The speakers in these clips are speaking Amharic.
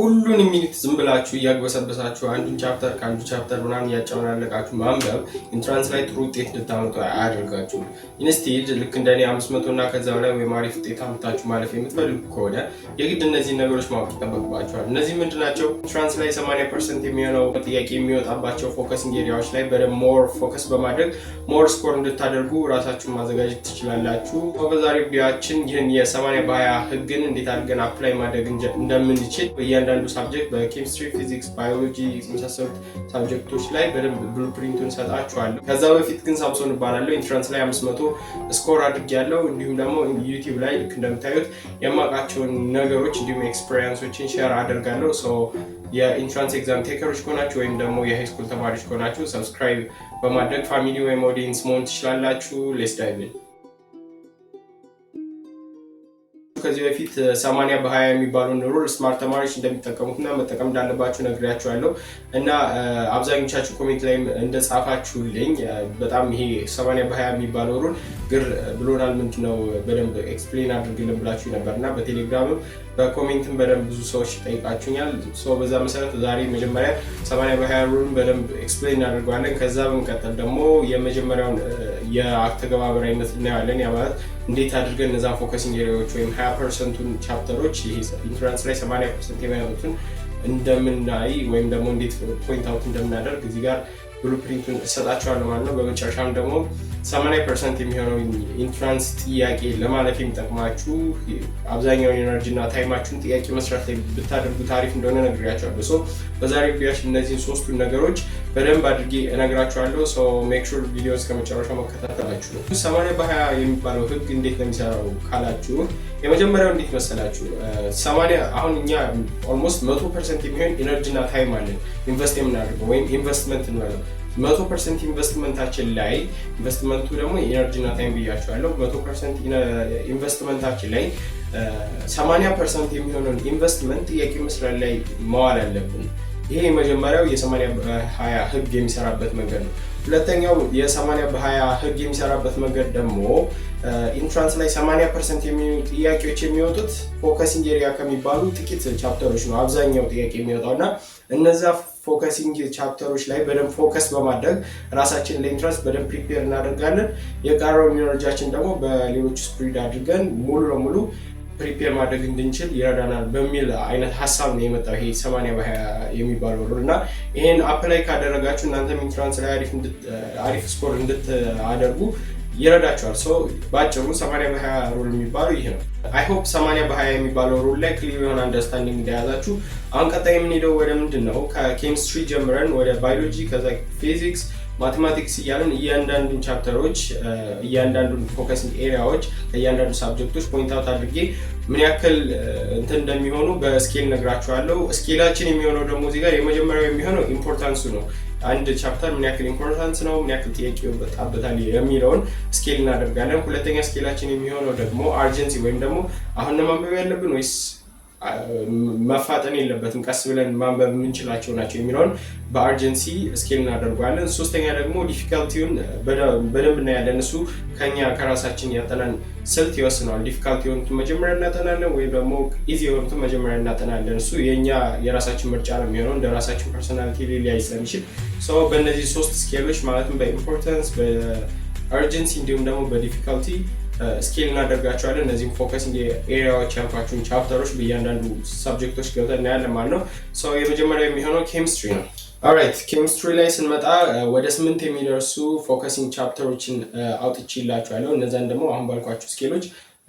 ሁሉንም ሚኒት ዝም ብላችሁ እያግበሰበሳችሁ አንዱን ቻፕተር ከአንዱ ቻፕተር ምናምን እያጨናነቃችሁ ማንበብ ኢንትራንስ ላይ ጥሩ ውጤት እንድታመጡ አያደርጋችሁም። ኢንስቲድ ልክ እንደኔ 500 እና ከዛ በላይ ወይም አሪፍ ውጤት አምጥታችሁ ማለፍ የምትፈልጉ ከሆነ የግድ እነዚህን ነገሮች ማወቅ ይጠበቅባችኋል። እነዚህ ምንድን ናቸው? ኢንትራንስ ላይ 80% የሚሆነው ጥያቄ የሚወጣባቸው ፎከሲንግ ኤሪያዎች ላይ በደንብ ሞር ፎከስ በማድረግ ሞር ስኮር እንድታደርጉ ራሳችሁን ማዘጋጀት ትችላላችሁ። በዛሬው ቪዲዮአችን ይህን የ80 በ20 ህግን እንዴት አድርገን አፕላይ ማድረግ እንደምንችል በእያንዳንዱ ሳብጀክት በኬሚስትሪ፣ ፊዚክስ፣ ባዮሎጂ የመሳሰሉት ሳብጀክቶች ላይ በደንብ ብሉፕሪንቱን ሰጣችኋለሁ። ከዛ በፊት ግን ሳምሶን እባላለሁ። ኢንትራንስ ላይ 500 ስኮር አድርጌያለሁ። እንዲሁም ደግሞ ዩቲዩብ ላይ ልክ እንደምታዩት የማውቃቸውን ነገሮች እንዲሁም ኤክስፔሪንሶችን ሼር አደርጋለሁ። የኢንትራንስ ኤግዛም ቴከሮች ከሆናችሁ ወይም ደግሞ የሃይስኩል ተማሪዎች ከሆናችሁ ሰብስክራይብ በማድረግ ፋሚሊ ወይም ኦዲየንስ መሆን ትችላላችሁ። ሌትስ ዳይቭ ኢን። ከዚህ በፊት 80 በ20 የሚባለውን ሩል ስማርት ተማሪዎች እንደሚጠቀሙትና መጠቀም እንዳለባችሁ ነግሬያችኋለሁ እና አብዛኞቻችሁ ኮሜንት ላይ እንደጻፋችሁልኝ በጣም ይሄ 80 በ20 የሚባለው ሩል ግር ብሎናል፣ ምንድነው በደንብ ኤክስፕሌን አድርግልን ብላችሁ ነበርና በቴሌግራምም በኮሜንትም በደንብ ብዙ ሰዎች ጠይቃችሁኛል። በዛ መሰረት ዛሬ መጀመሪያ 80 በ20 ሩልን በደንብ ኤክስፕሌን አድርገዋለን። ከዛ በመቀጠል ደግሞ የመጀመሪያውን የአተገባበራዊነት እናያለን። ያ ማለት እንዴት አድርገን እነዛን ፎከሲንግ ኤሪያዎች ወይም 20%ቱን ቻፕተሮች ይሄ ኢንትራንስ ላይ 80% የሚያመጡትን እንደምናይ ወይም ደግሞ እንዴት ፖይንት አውት እንደምናደርግ እዚህ ጋር ብሉፕሪንቱን እሰጣችኋለሁ ማለት ነው። በመጨረሻም ደግሞ 80% የሚሆነው ኢንትራንስ ጥያቄ ለማለፍ የሚጠቅማችሁ አብዛኛውን ኤነርጂ እና ታይማችሁን ጥያቄ መስራት ላይ ብታደርጉ ታሪፍ እንደሆነ ነግሬያችኋለሁ። በዛሬው ቪዲዮአችን እነዚህን ሶስቱን ነገሮች በደንብ አድርጌ እነግራችኋለሁ። ሜክ ሹር ቪዲዮ እስከ መጨረሻው መከታተላችሁ ነው። 80 በ20 የሚባለው ህግ እንዴት ነው የሚሰራው ካላችሁ የመጀመሪያው እንዴት መሰላችሁ? 80 አሁን እኛ ኦልሞስት 100% የሚሆን ኤነርጂ እና ታይም አለን ኢንቨስት የምናደርገው ወይም ኢንቨስትመንት እንበለው 100% ኢንቨስትመንታችን ላይ ኢንቨስትመንቱ ደግሞ ኤነርጂ እና ታይም ብያችኋለሁ። 100% ኢንቨስትመንታችን ላይ 80% የሚሆነውን ኢንቨስትመንት ጥያቄ መስራት ላይ መዋል አለብን። ይሄ የመጀመሪያው የ80 በ20 ህግ የሚሰራበት መንገድ ነው። ሁለተኛው የ80 በ20 ህግ የሚሰራበት መንገድ ደግሞ ኢንትራንስ ላይ 80% የሚሆኑ ጥያቄዎች የሚወጡት ፎከሲንግ ኤሪያ ከሚባሉ ጥቂት ቻፕተሮች ነው አብዛኛው ጥያቄ የሚወጣው እና እነዛ ፎከሲንግ ቻፕተሮች ላይ በደንብ ፎከስ በማድረግ ራሳችን ለኢንትራንስ በደንብ ፕሪፔር እናደርጋለን። የቀረውን ኢነርጂያችን ደግሞ በሌሎች ስፕሪድ አድርገን ሙሉ ለሙሉ ፕሪፔር ማድረግ እንድንችል ይረዳናል በሚል አይነት ሀሳብ ነው የመጣው ይሄ 80 በ20 የሚባለው ሩል እና ይሄን አፕላይ ካደረጋችሁ እናንተም ኢንትራንስ ላይ አሪፍ ስኮር እንድታደርጉ ይረዳችኋል። ባጭሩ 80 በ20 ሩል የሚባለው ይሄ ነው። አይ ሆፕ 80 በ20 የሚባለው ሩል ላይ ክሊር የሆነ አንደርስታንዲንግ እንደያዛችሁ። አሁን ቀጣይ የምንሄደው ወደ ምንድን ነው ከኬሚስትሪ ጀምረን ወደ ባዮሎጂ ከዛ ፊዚክስ ማቴማቲክስ እያለን እያንዳንዱን ቻፕተሮች እያንዳንዱን ፎከሲንግ ኤሪያዎች ከእያንዳንዱ ሳብጀክቶች ፖይንት አውት አድርጌ ምን ያክል እንትን እንደሚሆኑ በስኬል ነግራችኋለሁ። ስኬላችን የሚሆነው ደግሞ እዚህ ጋር የመጀመሪያው የሚሆነው ኢምፖርታንሱ ነው። አንድ ቻፕተር ምን ያክል ኢምፖርታንስ ነው፣ ምን ያክል ጥያቄ ይወጣበታል የሚለውን ስኬል እናደርጋለን። ሁለተኛ ስኬላችን የሚሆነው ደግሞ አርጀንሲ ወይም ደግሞ አሁን ማንበብ ያለብን ወይስ መፋጠን የለበትም ቀስ ብለን ማንበብ የምንችላቸው ናቸው የሚለውን በአርጀንሲ ስኬል እናደርጓለን። ሶስተኛ ደግሞ ዲፊካልቲውን በደንብ እናያለን። እሱ ከራሳችን ያጠናን ስልት ይወስነዋል። ዲፊካልቲ የሆኑትን መጀመሪያ እናጠናለን ወይም ደግሞ ኢዚ የሆኑትን መጀመሪያ እናጠናለን። እሱ የራሳችን ምርጫ ነው የሚሆነው፣ እንደ ራሳችን ፐርሶናሊቲ ሊለያይ ስለሚችል በእነዚህ ሶስት ስኬሎች ማለትም በኢምፖርታንስ፣ በአርጀንሲ እንዲሁም ደግሞ በዲፊካልቲ ስኬል እናደርጋቸዋለን። እነዚህም ፎከሲንግ ኤሪያዎች ያልኳቸውን ቻፕተሮች በእያንዳንዱ ሳብጀክቶች ገብተን እናያለን ማለት ነው። የመጀመሪያው የሚሆነው ኬሚስትሪ ነው። ኦልራይት ኬሚስትሪ ላይ ስንመጣ ወደ 8 የሚደርሱ ፎከሲንግ ቻፕተሮችን አውጥቼላችኋለሁ። እነዛን ደግሞ አሁን ባልኳቸው ስኬሎች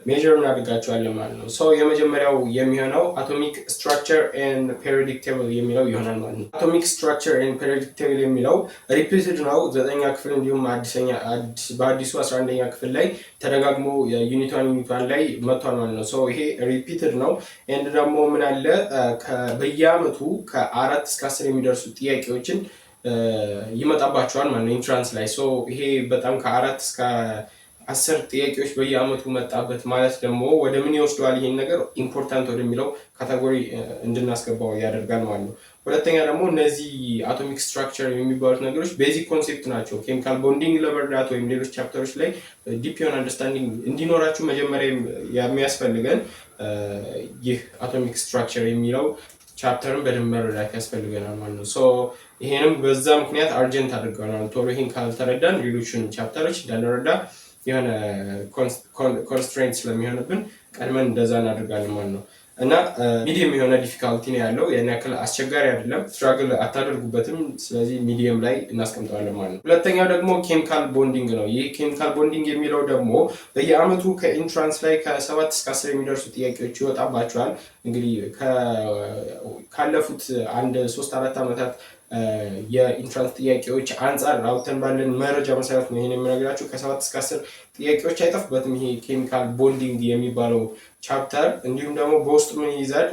ሜጀር እናደርጋቸዋለን ማለት ነው። የመጀመሪያው የሚሆነው አቶሚክ ስትራክቸር ኤንድ ፔሪዮዲክ ቴብል የሚለው ይሆናል ማለት ነው። አቶሚክ ስትራክቸር ኤንድ ፔሪዮዲክ ቴብል የሚለው ሪፒትድ ነው 9ኛ ክፍል እንዲሁም በአዲሱ 11ኛ ክፍል ላይ ተደጋግሞ ዩኒቷን ላይ መጥቷል ማለት ነው። ይሄ ሪፒትድ ነው ኤንድ ደግሞ ምን አለ በየአመቱ ከ4 እስከ 10 የሚደርሱ ጥያቄዎችን ይመጣባቸዋል ማለት ነው ኢንትራንስ ላይ። ይሄ በጣም ከ4 እስከ 10 ጥያቄዎች በየአመቱ መጣበት ማለት ደግሞ ወደ ምን ይወስደዋል? ይሄን ነገር ኢምፖርታንት ወደሚለው ካቴጎሪ እንድናስገባው ያደርጋል ማለት ነው። ሁለተኛ ደግሞ እነዚህ አቶሚክ ስትራክቸር የሚባሉት ነገሮች ቤዚክ ኮንሴፕት ናቸው። ኬሚካል ቦንዲንግ ለመርዳት ወይም ሌሎች ቻፕተሮች ላይ ዲፕ የሆነ አንደርስታንዲንግ እንዲኖራችሁ መጀመሪያ የሚያስፈልገን ይህ አቶሚክ ስትራክቸር የሚለው ቻፕተርን በደንብ መረዳት ያስፈልገናል ማለት ነው። ሶ ይሄንም በዛ ምክንያት አርጀንት አድርገናል። ቶሎ ይሄን ካልተረዳን ሌሎችን ቻፕተሮች እንዳንረዳ የሆነ ኮንስትሬንት ስለሚሆንብን ቀድመን እንደዛ እናደርጋለን ማለት ነው። እና ሚዲየም የሆነ ዲፊካልቲ ነው ያለው። ያን ያክል አስቸጋሪ አይደለም። ስትራግል አታደርጉበትም። ስለዚህ ሚዲየም ላይ እናስቀምጠዋለን ማለት ነው። ሁለተኛው ደግሞ ኬሚካል ቦንዲንግ ነው። ይህ ኬሚካል ቦንዲንግ የሚለው ደግሞ በየአመቱ ከኢንትራንስ ላይ ከ7 እስከ 10 የሚደርሱ ጥያቄዎች ይወጣባቸዋል። እንግዲህ ካለፉት 1-3-4 ዓመታት የኢንትራንስ ጥያቄዎች አንጻር አውጥተን ባለን መረጃ መሰረት ነው ይሄን የምነግራችሁ። ከ7 እስከ 10 ጥያቄዎች አይጠፉበትም ይሄ ኬሚካል ቦንዲንግ የሚባለው ቻፕተር። እንዲሁም ደግሞ በውስጡ ምን ይይዛል?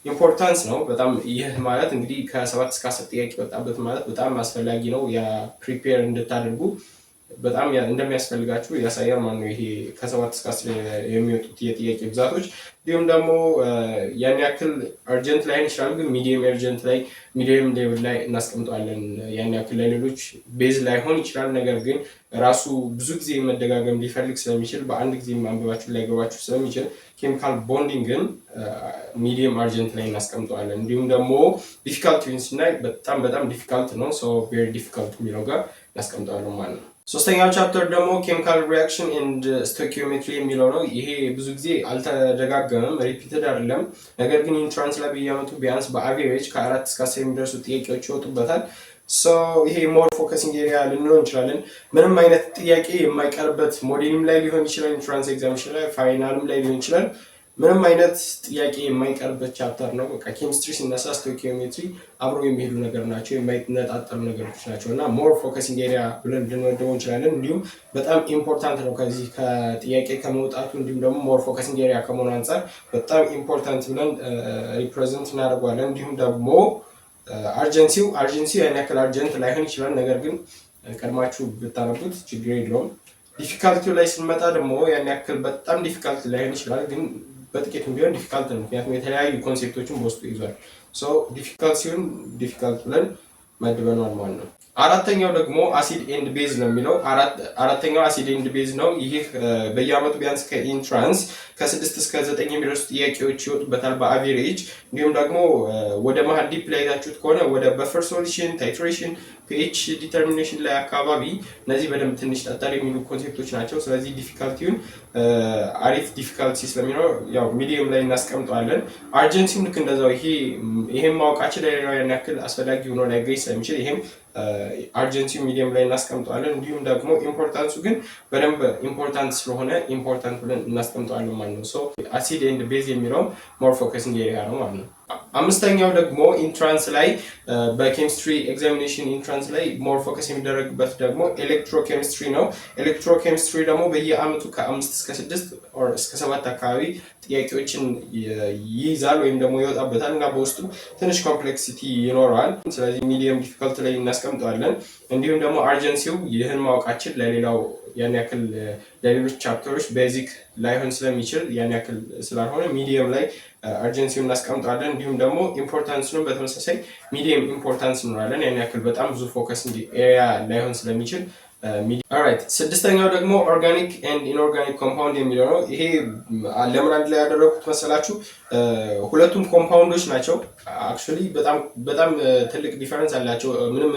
ኢምፖርታንስ ነው በጣም። ይህ ማለት እንግዲህ ከ7 እስከ 10 ጥያቄ ወጣበት ማለት በጣም አስፈላጊ ነው። ያ ፕሪፔር እንድታደርጉ በጣም እንደሚያስፈልጋችሁ ያሳያል ማለት ነው። ይሄ ከ7 እስከ 10 የሚወጡት የጥያቄ ብዛቶች። እንዲሁም ደግሞ ያን ያክል አርጀንት ላይሆን ይችላል፣ ግን ሚዲየም አርጀንት ላይ ሚዲየም ሌቭል ላይ እናስቀምጠዋለን። ያን ያክል ለሌሎች ቤዝ ላይሆን ይችላል፣ ነገር ግን ራሱ ብዙ ጊዜ መደጋገም ሊፈልግ ስለሚችል በአንድ ጊዜ ማንበባችሁ ላይገባችሁ ስለሚችል ኬሚካል ቦንዲንግን ሚዲየም አርጀንት ላይ እናስቀምጠዋለን። እንዲሁም ደግሞ ዲፊካልቲውን ስናይ በጣም ዲፊካልት ነው። ሶ ቬሪ ዲፊካልት የሚለው ጋር እናስቀምጠዋለን ማለት ነው። ሶስተኛው ቻፕተር ደግሞ ኬሚካል ሪያክሽን ኤንድ ስቶኪዮሜትሪ የሚለው ነው። ይሄ ብዙ ጊዜ አልተደጋገመም፣ ሪፒትድ አይደለም። ነገር ግን ኢንትራንስ ላይ በየአመቱ ቢያንስ በአቬሬጅ ከ4 እስከ 10 የሚደርሱ ጥያቄዎች ይወጡበታል። ይሄ ሞር ፎከሲንግ ኤሪያ ልንለው እንችላለን። ምንም አይነት ጥያቄ የማይቀርበት ሞዴልም ላይ ሊሆን ይችላል፣ ኢንትራንስ ኤግዛሚኔሽን ላይ፣ ፋይናልም ላይ ሊሆን ይችላል። ምንም አይነት ጥያቄ የማይቀርበት ቻፕተር ነው። በቃ ኬሚስትሪ ሲነሳ ስቶኪዮሜትሪ አብሮ የሚሄዱ ነገር ናቸው፣ የማይነጣጠሉ ነገሮች ናቸው እና ሞር ፎከሲንግ ኤሪያ ብለን ልንወደው እንችላለን። እንዲሁም በጣም ኢምፖርታንት ነው ከዚህ ከጥያቄ ከመውጣቱ እንዲሁም ደግሞ ሞር ፎከሲንግ ኤሪያ ከመሆኑ አንጻር በጣም ኢምፖርታንት ብለን ሪፕሬዘንት እናደርገዋለን። እንዲሁም ደግሞ አርጀንሲው ያን ያክል አርጀንት ላይሆን ይችላል፣ ነገር ግን ቀድማችሁ ብታነቡት ችግር የለውም። ዲፊካልቲው ላይ ስንመጣ ደግሞ ያን ያክል በጣም ዲፊካልት ላይሆን ይችላል፣ ግን በጥቂቱም ቢሆን ዲፊካልት ነው። ምክንያቱም የተለያዩ ኮንሴፕቶችን በውስጡ ይዟል። ዲፊካልት ሲሆን ዲፊካልት ብለን መድበኗል ማለት ነው። አራተኛው ደግሞ አሲድ ኤንድ ቤዝ ነው የሚለው። አራተኛው አሲድ ኤንድ ቤዝ ነው። ይህ በየአመቱ ቢያንስ ከኢንትራንስ ከ6 እስከ 9 የሚደርሱ ጥያቄዎች ይወጡበታል በአቬሬጅ። እንዲሁም ደግሞ ወደ መሀል ዲፕ ላይ አይታችሁት ከሆነ ወደ በፈር ሶሉሽን፣ ታይትሬሽን፣ ፒኤች ዲተርሚኔሽን ላይ አካባቢ እነዚህ በደንብ ትንሽ ጠጠር የሚሉ ኮንሴፕቶች ናቸው። ስለዚህ ዲፊካልቲውን አሪፍ ዲፊካልቲ ስለሚኖር ያው ሚዲየም ላይ እናስቀምጠዋለን። አርጀንሲም ልክ እንደዛው ይሄም ማወቃችን ለሌላው ያን ያክል አስፈላጊ ሆኖ ላይገኝ ስለሚችል ይሄም አርጀንሲ ሚዲየም ላይ እናስቀምጠዋለን። እንዲሁም ደግሞ ኢምፖርታንሱ ግን በደንብ ኢምፖርታንት ስለሆነ ኢምፖርታንት ብለን እናስቀምጠዋለን ማለት ነው። አሲድ ኤንድ ቤዝ የሚለው ሞር ፎከሲንግ ኤሪያ ነው ማለት ነው። አምስተኛው ደግሞ ኢንትራንስ ላይ በኬሚስትሪ ኤግዛሚኔሽን ኢንትራንስ ላይ ሞር ፎከስ የሚደረግበት ደግሞ ኤሌክትሮኬሚስትሪ ነው። ኤሌክትሮኬሚስትሪ ደግሞ በየአመቱ ከ5 እስከ 6 እስከ 7 አካባቢ ጥያቄዎችን ይይዛል ወይም ደግሞ ይወጣበታል እና በውስጡ ትንሽ ኮምፕሌክሲቲ ይኖረዋል። ስለዚህ ሚዲየም ዲፊካልቲ ላይ እናስቀምጠዋለን። እንዲሁም ደግሞ አርጀንሲው ይህን ማወቃችን ለሌላው ያን ያክል ለሌሎች ቻፕተሮች ቤዚክ ላይሆን ስለሚችል ያን ያክል ስላልሆነ ሚዲየም ላይ አርጀንሲውን እናስቀምጠዋለን። እንዲሁም ደግሞ ኢምፖርታንስን በተመሳሳይ ሚዲየም ኢምፖርታንስ እንላለን። ያን ያክል በጣም ብዙ ፎከስ ኤሪያ ላይሆን ስለሚችል ኦልራይት። ስድስተኛው ደግሞ ኦርጋኒክ ኤንድ ኢንኦርጋኒክ ኮምፓውንድ የሚለው ነው። ይሄ ለምን አንድ ላይ ያደረኩት መሰላችሁ? ሁለቱም ኮምፓውንዶች ናቸው። አክቹዋሊ በጣም ትልቅ ዲፈረንስ አላቸው። ምንም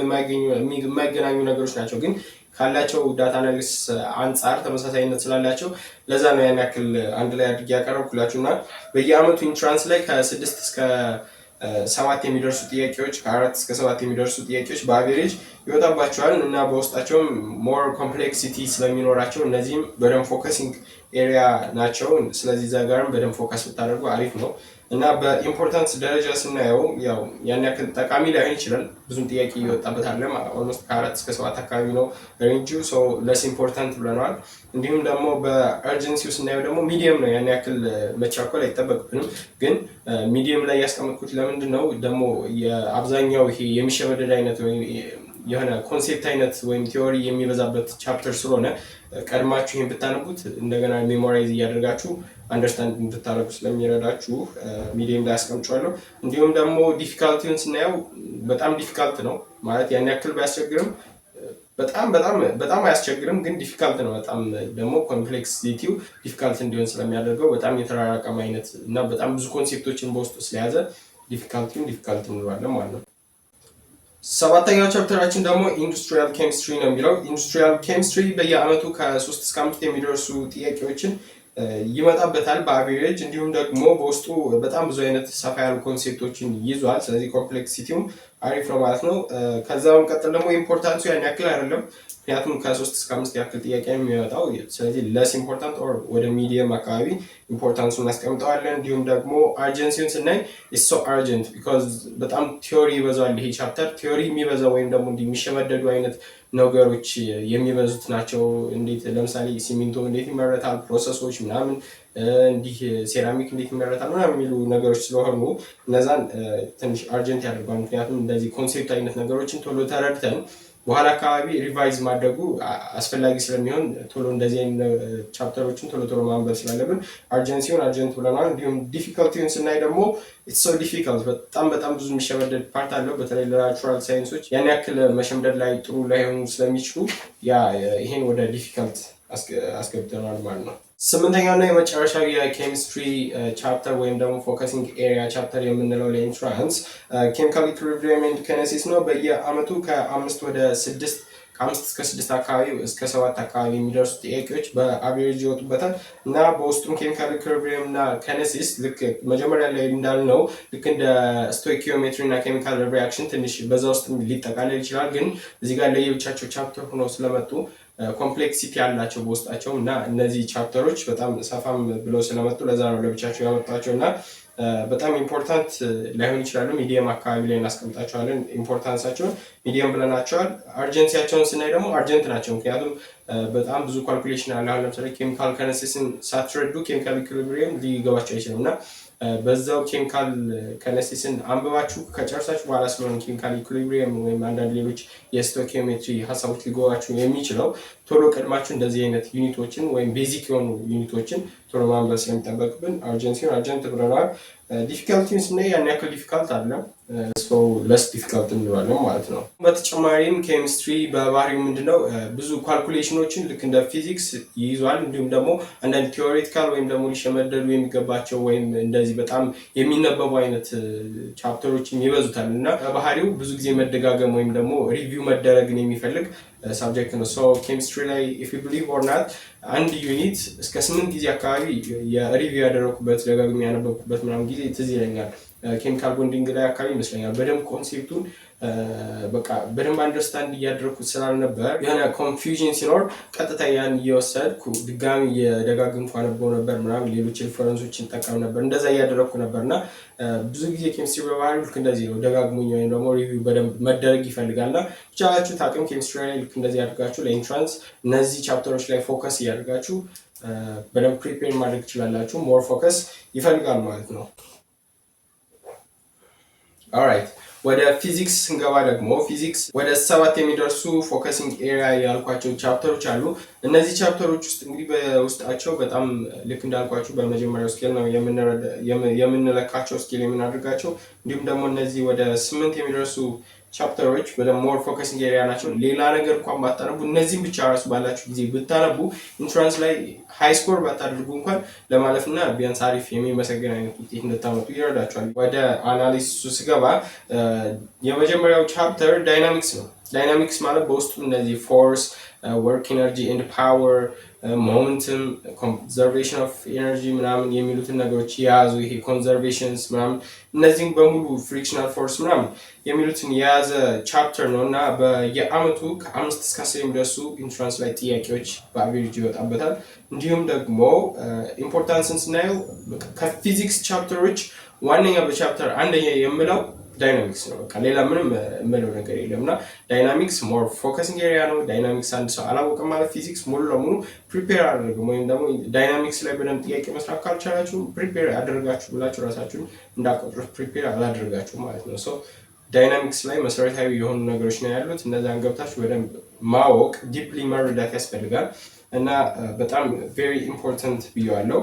የማይገናኙ ነገሮች ናቸው፣ ግን ካላቸው ዳታ አናሊሲስ አንጻር ተመሳሳይነት ስላላቸው ለዛ ነው ያን ያክል አንድ ላይ አድርጌ ያቀረብኩላችሁ እና በየአመቱ ኢንትራንስ ላይ ከ6 እስከ 7 የሚደርሱ ጥያቄዎች ከ4 እስከ 7 የሚደርሱ ጥያቄዎች በአቬሬጅ ይወጣባቸዋል እና በውስጣቸውም ሞር ኮምፕሌክሲቲ ስለሚኖራቸው እነዚህም በደንብ ፎከሲንግ ኤሪያ ናቸው። ስለዚህ እዛ ጋርም በደንብ ፎከስ ብታደርጉ አሪፍ ነው እና በኢምፖርታንስ ደረጃ ስናየው ያው ያን ያክል ጠቃሚ ላይሆን ይችላል። ብዙም ጥያቄ እየወጣበት አለ። ኦልሞስት ከ4 እስከ 7 አካባቢ ነው ሬንጁ። ለስ ኢምፖርታንት ብለናል። እንዲሁም ደግሞ በአርጀንሲው ስናየው ደግሞ ሚዲየም ነው። ያን ያክል መቻኮል አይጠበቅብንም። ግን ሚዲየም ላይ ያስቀመጥኩት ለምንድን ነው ደግሞ የአብዛኛው ይሄ የሚሸመደድ አይነት ወይም የሆነ ኮንሴፕት አይነት ወይም ቲዮሪ የሚበዛበት ቻፕተር ስለሆነ ቀድማችሁ ይሄን ብታነቡት እንደገና ሜሞራይዝ እያደረጋችሁ አንደርስታንድ እንድታደርጉ ስለሚረዳችሁ ሚዲየም ላይ አስቀምጫለሁ። እንዲሁም ደግሞ ዲፊካልቲውን ስናየው በጣም ዲፊካልት ነው ማለት ያን ያክል ባያስቸግርም በጣም አያስቸግርም፣ ግን ዲፊካልት ነው። በጣም ደግሞ ኮምፕሌክሲቲው ዲፊካልት እንዲሆን ስለሚያደርገው በጣም የተራራቀም አይነት እና በጣም ብዙ ኮንሴፕቶችን በውስጡ ስለያዘ ዲፊካልቲ እንለዋለን ማለት ነው። ሰባተኛው ቻፕተራችን ደግሞ ኢንዱስትሪያል ኬሚስትሪ ነው የሚለው። ኢንዱስትሪያል ኬሚስትሪ በየአመቱ ከ3 እስከ 5 የሚደርሱ ጥያቄዎችን ይመጣበታል በአቬሬጅ። እንዲሁም ደግሞ በውስጡ በጣም ብዙ አይነት ሰፋ ያሉ ኮንሴፕቶችን ይዟል። ስለዚህ ኮምፕሌክሲቲውም አሪፍ ነው ማለት ነው። ከዛ በመቀጠል ደግሞ ኢምፖርታንሱ ያን ያክል አይደለም፣ ምክንያቱም ከ3 እስከ 5 ያክል ጥያቄ የሚመጣው። ስለዚህ ለስ ኢምፖርታንት ኦር ወደ ሚዲየም አካባቢ ኢምፖርታንሱን እናስቀምጠዋለን። እንዲሁም ደግሞ አርጀንሲውን ስናይ ኢትስ ሶ አርጀንት ቢኮዝ በጣም ቲዮሪ ይበዛል ይሄ ቻፕተር። ቲዮሪ የሚበዛው ወይም ደግሞ እንዲህ የሚሸመደዱ አይነት ነገሮች የሚበዙት ናቸው። እንዴት ለምሳሌ ሲሚንቶ እንዴት ይመረታል፣ ፕሮሰሶች ምናምን፣ እንዲህ ሴራሚክ እንዴት ይመረታል ምናምን የሚሉ ነገሮች ስለሆኑ እነዛን ትንሽ አርጀንት ያደርገዋል። ምክንያቱም እንደዚህ ኮንሴፕት አይነት ነገሮችን ቶሎ ተረድተን በኋላ አካባቢ ሪቫይዝ ማድረጉ አስፈላጊ ስለሚሆን ቶሎ እንደዚህ አይነት ቻፕተሮችን ቶሎ ማንበብ ስላለብን አርጀንሲውን አርጀንት ብለናል። እንዲሁም ዲፊካልቲውን ስናይ ደግሞ ኢትስ ሶ ዲፊካልት በጣም ብዙ የሚሸመደድ ፓርት አለው። በተለይ ለናቹራል ሳይንሶች ያን ያክል መሸምደድ ላይ ጥሩ ላይሆኑ ስለሚችሉ ይሄን ወደ ዲፊካልት አስገብተናል ማለት ነው። ስምንተኛው እና የመጨረሻው የኬሚስትሪ ቻፕተር ወይም ደግሞ ፎከሲንግ ኤሪያ ቻፕተር የምንለው ለኢንትራንስ ኬሚካል ኢኩሊብሪየም ኤንድ ኪኔሲስ ነው። በየአመቱ ከ5 ወደ 6 ከ5 እስከ 6 አካባቢ እስከ 7 አካባቢ የሚደርሱ ጥያቄዎች በአቬሬጅ ይወጡበታል እና በውስጡም ኬሚካል ኢኩሊብሪየም እና ኪኔሲስ ልክ መጀመሪያ ላይ እንዳልነው ልክ እንደ ስቶይኪዮሜትሪ እና ኬሚካል ሪአክሽን ትንሽ በዛ ውስጥ ሊጠቃለል ይችላል። ግን እዚህ ጋር ለየብቻቸው ቻፕተር ሆነው ስለመጡ ኮምፕሌክሲቲ ያላቸው በውስጣቸው እና እነዚህ ቻፕተሮች በጣም ሰፋም ብለው ስለመጡ ለዛ ነው ለብቻቸው ያመጣቸው እና በጣም ኢምፖርታንት ላይሆን ይችላሉ። ሚዲየም አካባቢ ላይ እናስቀምጣቸዋለን። ኢምፖርታንሳቸውን ሚዲየም ብለናቸዋል። አርጀንሲያቸውን ስናይ ደግሞ አርጀንት ናቸው፣ ምክንያቱም በጣም ብዙ ካልኩሌሽን አለ። አሁን ለምሳሌ ኬሚካል ኪኔሲስን ሳትረዱ ኬሚካል ኢኩሊብሪየም ሊገባቸው አይችልም እና በዛው ኬሚካል ኪኔሲስን አንብባችሁ ከጨርሳችሁ በኋላ ስለሆነ ኬሚካል ኢኩሊብሪየም ወይም አንዳንድ ሌሎች የስቶይኪዮሜትሪ ሀሳቦች ሊገባችሁ የሚችለው ቶሎ ቀድማችሁ እንደዚህ አይነት ዩኒቶችን ወይም ቤዚክ የሆኑ ዩኒቶችን ቶሎ ማንበብ ስለሚጠበቅብን አርጀንሲውን አርጀንት ብለናል። ዲፊካልቲውን ስናይ ያን ያክል ዲፊካልት አይደለም፣ ለስ ዲፊካልት እንለዋለን ማለት ነው። በተጨማሪም ኬሚስትሪ በባህሪው ምንድነው ብዙ ካልኩሌሽኖችን ልክ እንደ ፊዚክስ ይይዟል። እንዲሁም ደግሞ አንዳንድ ቲዎሬቲካል ወይም ደግሞ ሊሸመደዱ የሚገባቸው ወይም እንደዚህ በጣም የሚነበቡ አይነት ቻፕተሮችም ይበዙታል እና በባህሪው ብዙ ጊዜ መደጋገም ወይም ደግሞ ሪቪው መደረግን የሚፈልግ ሳብጀክት ነው። ሶ ኬሚስትሪ ላይ ኢፍ ዩ ቢሊቭ ኦር ናት አንድ ዩኒት እስከ 8 ጊዜ አካባቢ የሪቪው ያደረኩበት ደጋግሜ ያነበብኩበት ምናምን ጊዜ ትዝ ይለኛል። ኬሚካል ቦንዲንግ ላይ አካባቢ ይመስለኛል በደንብ ኮንሴፕቱን በቃ በደንብ አንደርስታንድ እያደረኩት ስላልነበር የሆነ ኮንፊውዥን ሲኖር ቀጥታ ያን እየወሰድኩ ድጋሚ እየደጋግምኩ አነበው ነበር ምናምን ሌሎች ሪፈረንሶችን ጠቀም ነበር። እንደዛ እያደረግኩ ነበር እና ብዙ ጊዜ ኬሚስትሪ በባህሪ ልክ እንደዚህ ነው። ደጋግሙኝ ወይም ደግሞ ሪቪው በደንብ መደረግ ይፈልጋል እና ብቻላችሁ ታቅም ኬሚስትሪ ላይ ልክ እንደዚህ ያደርጋችሁ ለኢንትራንስ እነዚህ ቻፕተሮች ላይ ፎከስ እያደርጋችሁ በደንብ ፕሪፔር ማድረግ ትችላላችሁ። ሞር ፎከስ ይፈልጋል ማለት ነው። ኦልራይት ወደ ፊዚክስ ስንገባ ደግሞ ፊዚክስ ወደ 7 የሚደርሱ ፎከሲንግ ኤሪያ ያልኳቸው ቻፕተሮች አሉ። እነዚህ ቻፕተሮች ውስጥ እንግዲህ በውስጣቸው በጣም ልክ እንዳልኳቸው በመጀመሪያው ስኬል ነው የምንለካቸው ስኬል የምናደርጋቸው። እንዲሁም ደግሞ እነዚህ ወደ 8 የሚደርሱ ቻፕተሮች ወደ ሞር ፎከሲንግ ኤሪያ ናቸው። ሌላ ነገር እንኳን ባታነቡ እነዚህም ብቻ ራሱ ባላችሁ ጊዜ ብታነቡ ኢንትራንስ ላይ ሃይ ስኮር ባታደርጉ እንኳን ለማለፍና ቢያንስ አሪፍ የሚመሰገን አይነት ውጤት እንድታመጡ ይረዳቸዋል። ወደ አናሊሲሱ ስገባ የመጀመሪያው ቻፕተር ዳይናሚክስ ነው። ዳይናሚክስ ማለት በውስጡ እነዚህ ፎርስ፣ ወርክ ኢነርጂ ኤንድ ፓወር፣ ሞመንትም፣ ኮንዘርቬሽን ኦፍ ኤነርጂ ምናምን የሚሉትን ነገሮች የያዙ ይሄ ኮንዘርቬሽንስ ምናምን እነዚህም በሙሉ ፍሪክሽናል ፎርስ ምናምን የሚሉትን የያዘ ቻፕተር ነው እና በየአመቱ ከ5 እስከ 10 የሚደርሱ ኢንትራንስ ላይ ጥያቄዎች በአቬሬጅ ይወጣበታል። እንዲሁም ደግሞ ኢምፖርታንስን ስናየው ከፊዚክስ ቻፕተሮች ዋነኛ በቻፕተር አንደኛ የምለው ዳይናሚክስ ነው። በቃ ሌላ ምንም የምለው ነገር የለም እና ዳይናሚክስ ሞር ፎከሲንግ ኤሪያ ነው። ዳይናሚክስ አንድ ሰው አላወቀም ማለት ፊዚክስ ሙሉ ለሙሉ ፕሪፔር አድርገም ወይም ደግሞ ዳይናሚክስ ላይ በደንብ ጥያቄ መስራት ካልቻላችሁ ፕሪፔር አድርጋችሁ ብላችሁ ራሳችሁን እንዳቆጥሩት ፕሪፔር አላደርጋችሁ ማለት ነው። ሶ ዳይናሚክስ ላይ መሰረታዊ የሆኑ ነገሮች ነው ያሉት። እነዛን ገብታችሁ በደንብ ማወቅ ዲፕሊ መረዳት ያስፈልጋል እና በጣም ቬሪ ኢምፖርታንት ብየዋለሁ።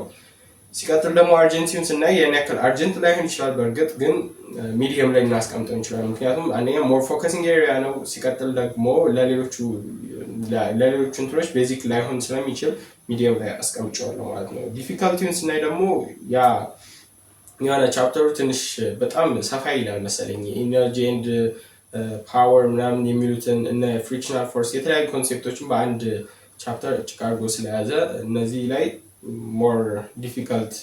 ሲቀጥል ደግሞ አርጀንሲውን ስናይ ያን ያክል አርጀንት ላይሆን ይችላል። በእርግጥ ግን ሚዲየም ላይ እናስቀምጠው እንችላለን። ምክንያቱም አንደኛ ሞር ፎከሲንግ ኤሪያ ነው። ሲቀጥል ደግሞ ለሌሎቹ እንትኖች ቤዚክ ላይሆን ስለሚችል ሚዲየም ላይ አስቀምጨዋለሁ ማለት ነው። ዲፊካልቲውን ስናይ ደግሞ ያ የሆነ ቻፕተሩ ትንሽ በጣም ሰፋ ይላል መሰለኝ። ኢነርጂ ኤንድ ፓወር ምናምን የሚሉትን እነ ፍሪክሽናል ፎርስ የተለያዩ ኮንሴፕቶችን በአንድ ቻፕተር ቺካጎ ስለያዘ እነዚህ ላይ ሞር ዲፊካልት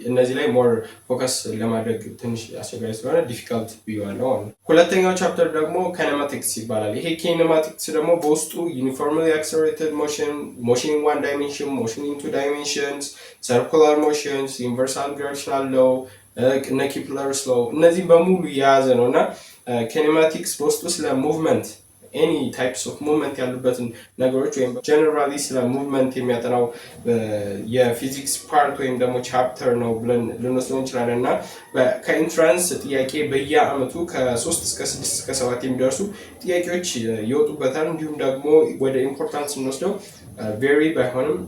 እነዚህ ላይ ሞር ፎከስ ለማድረግ ትንሽ አስቸጋሪ ስለሆነ ዲፊካልት ብየዋለሁ። ሁለተኛው ቻፕተር ደግሞ ካይኔማቲክስ ይባላል። ይሄ ካይኔማቲክስ ደግሞ በውስጡ ዩኒፎርምሊ አክሰለሬትድ ሞሽን፣ ሞሽን ኢን ዋን ዳይሜንሽን፣ ሞሽን ኢን ቱ ዳይሜንሽንስ፣ ሰርኩላር ሞሽንስ፣ ዩኒቨርሳል ግራቪቴሽናል ሎው እነ ኪፕለርስ ሎው እነዚህ በሙሉ የያዘ ነው እና ካይኔማቲክስ በውስጡ ስለ ሙቭመንት ኤኒ ታይፕስ ኦፍ ሙቭመንት ያሉበትን ነገሮች ወይም ጀነራሊ ስለ ሙቭመንት የሚያጠናው የፊዚክስ ፓርት ወይም ደግሞ ቻፕተር ነው ብለን ልንወስደው እንችላለን እና ከኢንትራንስ ጥያቄ በየአመቱ ከ3 እስከ 6 እስከ 7 የሚደርሱ ጥያቄዎች ይወጡበታል። እንዲሁም ደግሞ ወደ ኢምፖርታንስ እንወስደው ቬሪ ባይሆንም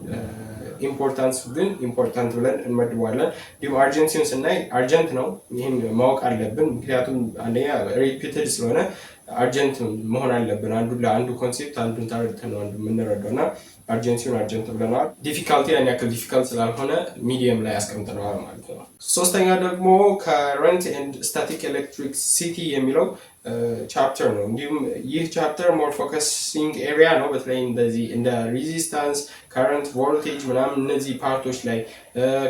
ኢምፖርታንስ ግን ኢምፖርታንት ብለን እንመድበዋለን። እንዲሁም አርጀንቲን ስናይ አርጀንት ነው። ይህን ማወቅ አለብን፣ ምክንያቱም አንደኛ ሪፒትድ ስለሆነ አርጀንት መሆን አለብን። አንዱ ለአንዱ ኮንሴፕት አንዱን ታርገን ነው አንዱ የምንረዳው እና አርጀንቲን አርጀንት ብለናል። ዲፊካልቲ ያን ያክል ዲፊካልት ስላልሆነ ሚዲየም ላይ አስቀምጠነዋል ማለት ነው። ሶስተኛ ደግሞ ከረንት ኤንድ ስታቲክ ኤሌክትሪሲቲ የሚለው ቻፕተር ነው። እንዲሁም ይህ ቻፕተር ሞር ፎከሲንግ ኤሪያ ነው። በተለይ እንደዚህ እንደ ሬዚስታንስ፣ ከረንት፣ ቮልቴጅ ምናምን እነዚህ ፓርቶች ላይ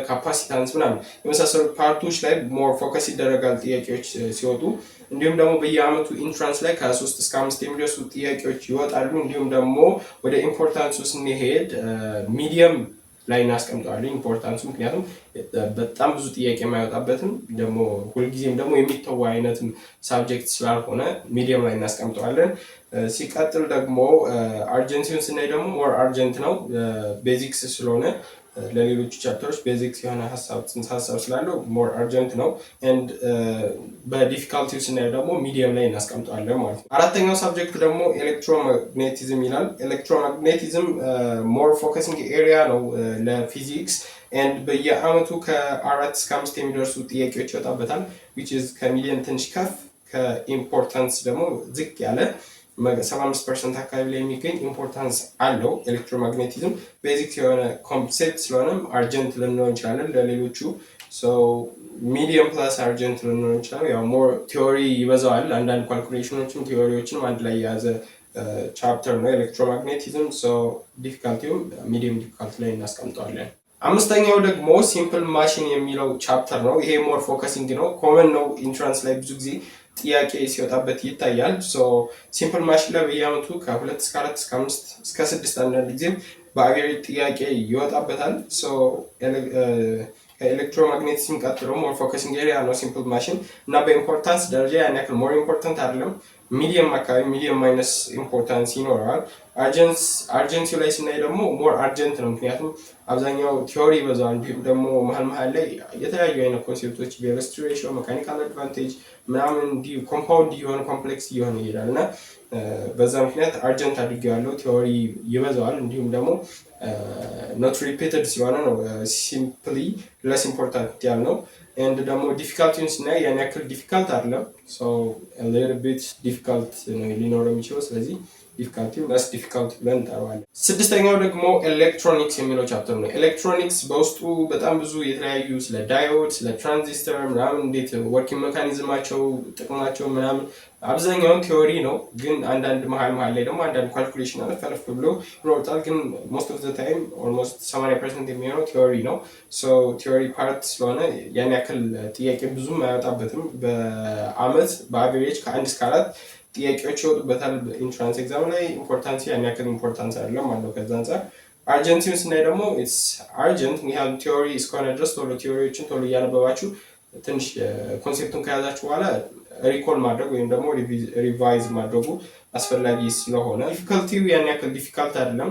ካፓሲታንስ ምናምን የመሳሰሉ ፓርቶች ላይ ሞር ፎከስ ይደረጋል ጥያቄዎች ሲወጡ። እንዲሁም ደግሞ በየአመቱ ኢንትራንስ ላይ ከ3 እስከ 5 የሚደርሱ ጥያቄዎች ይወጣሉ። እንዲሁም ደግሞ ወደ ኢምፖርታንሱ ስንሄድ ሚዲየም ላይ እናስቀምጠዋለን ኢምፖርታንሱ፣ ምክንያቱም በጣም ብዙ ጥያቄ የማይወጣበትም ደግሞ ሁልጊዜም ደግሞ የሚተዋ አይነትም ሳብጀክት ስላልሆነ ሚዲየም ላይ እናስቀምጠዋለን። ሲቀጥል ደግሞ አርጀንቲን ስናይ ደግሞ ሞር አርጀንት ነው ቤዚክስ ስለሆነ ለሌሎቹ ቻፕተሮች ቤዚክስ የሆነ ሀሳብ ስላለው ሞር አርጀንት ነው። ኤንድ በዲፊካልቲው ስናየው ደግሞ ሚዲየም ላይ እናስቀምጠዋለን ማለት ነው። አራተኛው ሳብጀክት ደግሞ ኤሌክትሮማግኔቲዝም ይላል። ኤሌክትሮማግኔቲዝም ሞር ፎከሲንግ ኤሪያ ነው ለፊዚክስ ኤንድ በየአመቱ ከ4 እስከ 5 የሚደርሱ ጥያቄዎች ይወጣበታል። ዊች ኢዝ ከሚዲየም ትንሽ ከፍ ከኢምፖርታንስ ደግሞ ዝቅ ያለ 75% አካባቢ ላይ የሚገኝ ኢምፖርታንስ አለው። ኤሌክትሮማግኔቲዝም ቤዚክ የሆነ ኮንሴፕት ስለሆነም አርጀንት ልንለው እንችላለን። ለሌሎቹ ሚዲየም ፕላስ አርጀንት ልንለው እንችላለን። ያው ሞር ቲዮሪ ይበዛዋል። አንዳንድ ካልኩሌሽኖችም ቲዮሪዎችንም አንድ ላይ የያዘ ቻፕተር ነው ኤሌክትሮማግኔቲዝም። ዲፊካልቲውም ሚዲየም ዲፊካልቲ ላይ እናስቀምጠዋለን። አምስተኛው ደግሞ ሲምፕል ማሽን የሚለው ቻፕተር ነው። ይሄ ሞር ፎከሲንግ ነው። ኮመን ነው። ኢንትራንስ ላይ ብዙ ጊዜ ጥያቄ ሲወጣበት ይታያል። ሲምፕል ማሽን ላይ በየአመቱ ከ2 እስከ 4 እስከ 5 እስከ 6 አንዳንድ ጊዜም በአቬሬጅ ጥያቄ ይወጣበታል። ከኤሌክትሮማግኔቲዝም ቀጥሎ ሞር ፎከሲንግ ኤሪያ ነው ሲምፕል ማሽን እና በኢምፖርታንስ ደረጃ ያን ያክል ሞር ኢምፖርታንት አይደለም። ሚዲየም አካባቢ ሚዲየም ማይነስ ኢምፖርታንስ ይኖረዋል። አርጀንሲው ላይ ስናይ ደግሞ ሞር አርጀንት ነው፣ ምክንያቱም አብዛኛው ቲዮሪ ይበዛዋል። እንዲሁም ደግሞ መሀል ላይ የተለያዩ አይነት ኮንሴፕቶች ቬሎሲቲ ሬሽዮ፣ ሜካኒካል አድቫንቴጅ ምናምን እንዲሁ ኮምፓውንድ እየሆነ ኮምፕሌክስ እየሆነ ይሄዳል እና በዛ ምክንያት አርጀንት አድርጌዋለሁ። ቲዮሪ ይበዛዋል። እንዲሁም ደግሞ ኖት ሪፒትድ ስለሆነ ነው ሲምፕሊ ለስ ኢምፖርታንት ያልነው። ኤንድ ደግሞ ዲፊካልቲውን ስናይ ያን ያክል ዲፊካልት አይደለም። ሊትል ቢት ዲፊካልት ነው ሊኖረው የሚችለው። ስለዚህ ዲፊካልቲው ለስ ዲፊካልት ብለን እንጠራዋለን። ስድስተኛው ደግሞ ኤሌክትሮኒክስ የሚለው ቻፕተር ነው። ኤሌክትሮኒክስ በውስጡ በጣም ብዙ የተለያዩ ስለ ዳዮድ፣ ስለ ትራንዚስተር ምናምን እንዴት ወርኪንግ ሜካኒዝማቸው፣ ጥቅማቸው ምናምን አብዛኛውን ቲዮሪ ነው። ግን አንዳንድ መሀል ላይ ደግሞ አንዳንድ ካልኩሌሽን አለፍ ብሎ ይሮጣል። ግን ሞስት ኦፍ ዘ ታይም ኦልሞስት 80% የሚሆነው ቲዮሪ ነው። ቲዮሪ ፓርት ስለሆነ ያን ያክል ጥያቄ ብዙም አያወጣበትም። በአመት በአቨሬጅ ከ1 እስከ 4 ጥያቄዎች ይወጡበታል ኢንትራንስ ኤግዛም ላይ። ኢምፖርታንስ ያን ያክል ኢምፖርታንስ አይደለም አለው። ከዛ አንጻር አርጀንቲን ስናይ ደግሞ ኢትስ አርጀንት ምክንያቱም ቲዮሪ እስከሆነ ድረስ ቲዮሪዎችን ቶሎ እያነበባችሁ ትንሽ ኮንሴፕቱን ከያዛችሁ በኋላ ሪኮል ማድረግ ወይም ደግሞ ሪቫይዝ ማድረጉ አስፈላጊ ስለሆነ ዲፊካልቲው ያን ያክል ዲፊካልት አይደለም።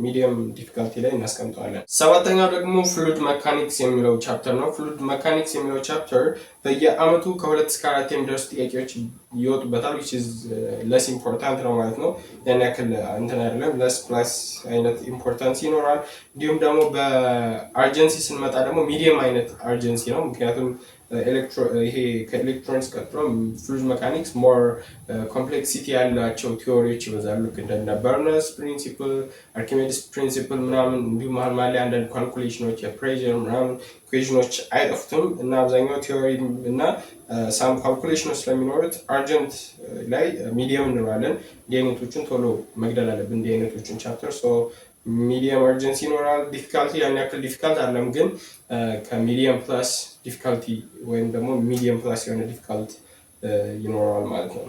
ሚዲየም ዲፊካልቲ ላይ እናስቀምጠዋለን። ሰባተኛው ደግሞ ፍሉድ መካኒክስ የሚለው ቻፕተር ነው። ፍሉድ መካኒክስ የሚለው ቻፕተር በየአመቱ ከ2 እስከ 4 የሚደርሱ ጥያቄዎች ይወጡበታል። which is less important ነው ማለት ነው። ያን ያክል እንትን አይደለም። less plus አይነት ኢምፖርታንስ ይኖራል። እንዲሁም ደግሞ በአርጀንሲ ስንመጣ ደግሞ ሚዲየም አይነት አርጀንሲ ነው። ምክንያቱም ይሄ ከኤሌክትሮኒክስ ቀጥሎ ፍሉድ ሜካኒክስ ሞር ኮምፕሌክሲቲ ያላቸው ቲዎሪዎች ይበዛሉ። ልክ እንደ በርነርስ ፕሪንሲፕል፣ አርኪሜዲስ ፕሪንሲፕል ምናምን እንዲሁም መሀል መሀል ላይ አንዳንድ ካልኩሌሽኖች የፕሬዠር ምናምን ኢኩዌሽኖች አይጠፉትም እና አብዛኛው ቲዎሪ እና ሳም ካልኩሌሽኖች ስለሚኖሩት አርጀንት ላይ ሚዲየም እንለዋለን። እንዲህ አይነቶችን ቶሎ መግደል አለብን። እንዲህ አይነቶችን ቻፕተር ሚዲየም አርጀንሲ ይኖራል። ዲፊካልቲ ያን ያክል ዲፊካልት አለም፣ ግን ከሚዲየም ፕላስ ዲፊካልቲ ወይም ደግሞ ሚዲየም ፕላስ የሆነ ዲፊካልት ይኖረዋል ማለት ነው።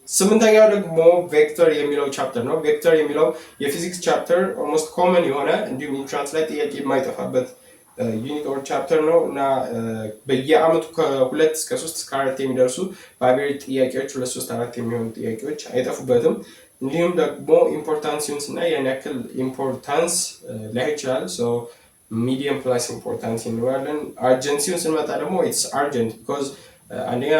ስምንተኛው ደግሞ ቬክተር የሚለው ቻፕተር ነው። ቬክተር የሚለው የፊዚክስ ቻፕተር ኦልሞስት ኮመን የሆነ እንዲሁም ኢንትራንስ ላይ ጥያቄ የማይጠፋበት ዩኒት ኦር ቻፕተር ነው እና በየአመቱ ከ2 እስከ 3 እስከ 4 የሚደርሱ በአቬሬጅ ጥያቄዎች 2 3 4 የሚሆኑ ጥያቄዎች አይጠፉበትም። እንዲሁም ደግሞ ኢምፖርታንሲውን ስናይ ያን ያክል ኢምፖርታንስ ላይ ይችላል። ሚዲየም ፕላስ ኢምፖርታንስ እንለዋለን። አርጀንሲውን ስንመጣ ደግሞ ኢትስ አርጀንት ቢኮዝ አንደኛ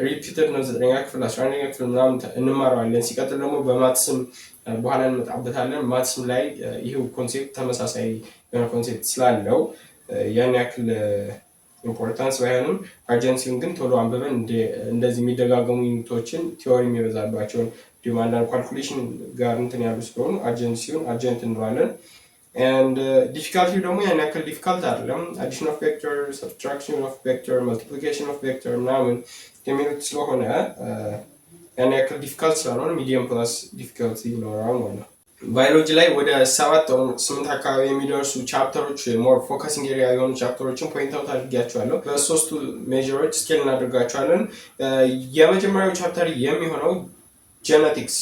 ሪፒትድ ነው። 9ኛ ክፍል 11ኛ ክፍል ምናምን እንማረዋለን። ሲቀጥል ደግሞ በማትስም በኋላ እንመጣበታለን። ማትስም ላይ ይሄው ኮንሴፕት ተመሳሳይ የሆነ ኮንሴፕት ስላለው ያን ያክል ኢምፖርታንስ ባይሆንም አርጀንሲውን ግን ቶሎ አንብበን እንደዚህ የሚደጋገሙ ዩኒቶችን ቲዎሪ የሚበዛባቸውን እንዲሁም አንዳንድ ካልኩሌሽን ጋር እንትን ያሉ ስለሆኑ አርጀንሲውን አርጀንት እንለዋለን። ኤንድ ዲፊካልቲው ደግሞ ያን ያክል ዲፊካልት አይደለም። አዲሽን ኦፍ ቬክተር፣ ሰብትራክሽን ኦፍ ቬክተር፣ መልቲፕሊኬሽን ኦፍ ቬክተር ምናምን የሚሉት ስለሆነ ያን ያክል ዲፊካልት ስላልሆነ ሚዲየም ፕላስ ዲፊካልቲ ይኖራል ማለት ነው። ባዮሎጂ ላይ ወደ 7 or 8 አካባቢ የሚደርሱ ቻፕተሮች ሞር ፎከሲንግ ኤሪያ የሆኑ ቻፕተሮችን ፖይንት አውት አድርጌያቸዋለሁ። በሶስቱ ሜጀሮች ስኬል እናደርጋቸዋለን። የመጀመሪያው ቻፕተር የሚሆነው ጄኔቲክስ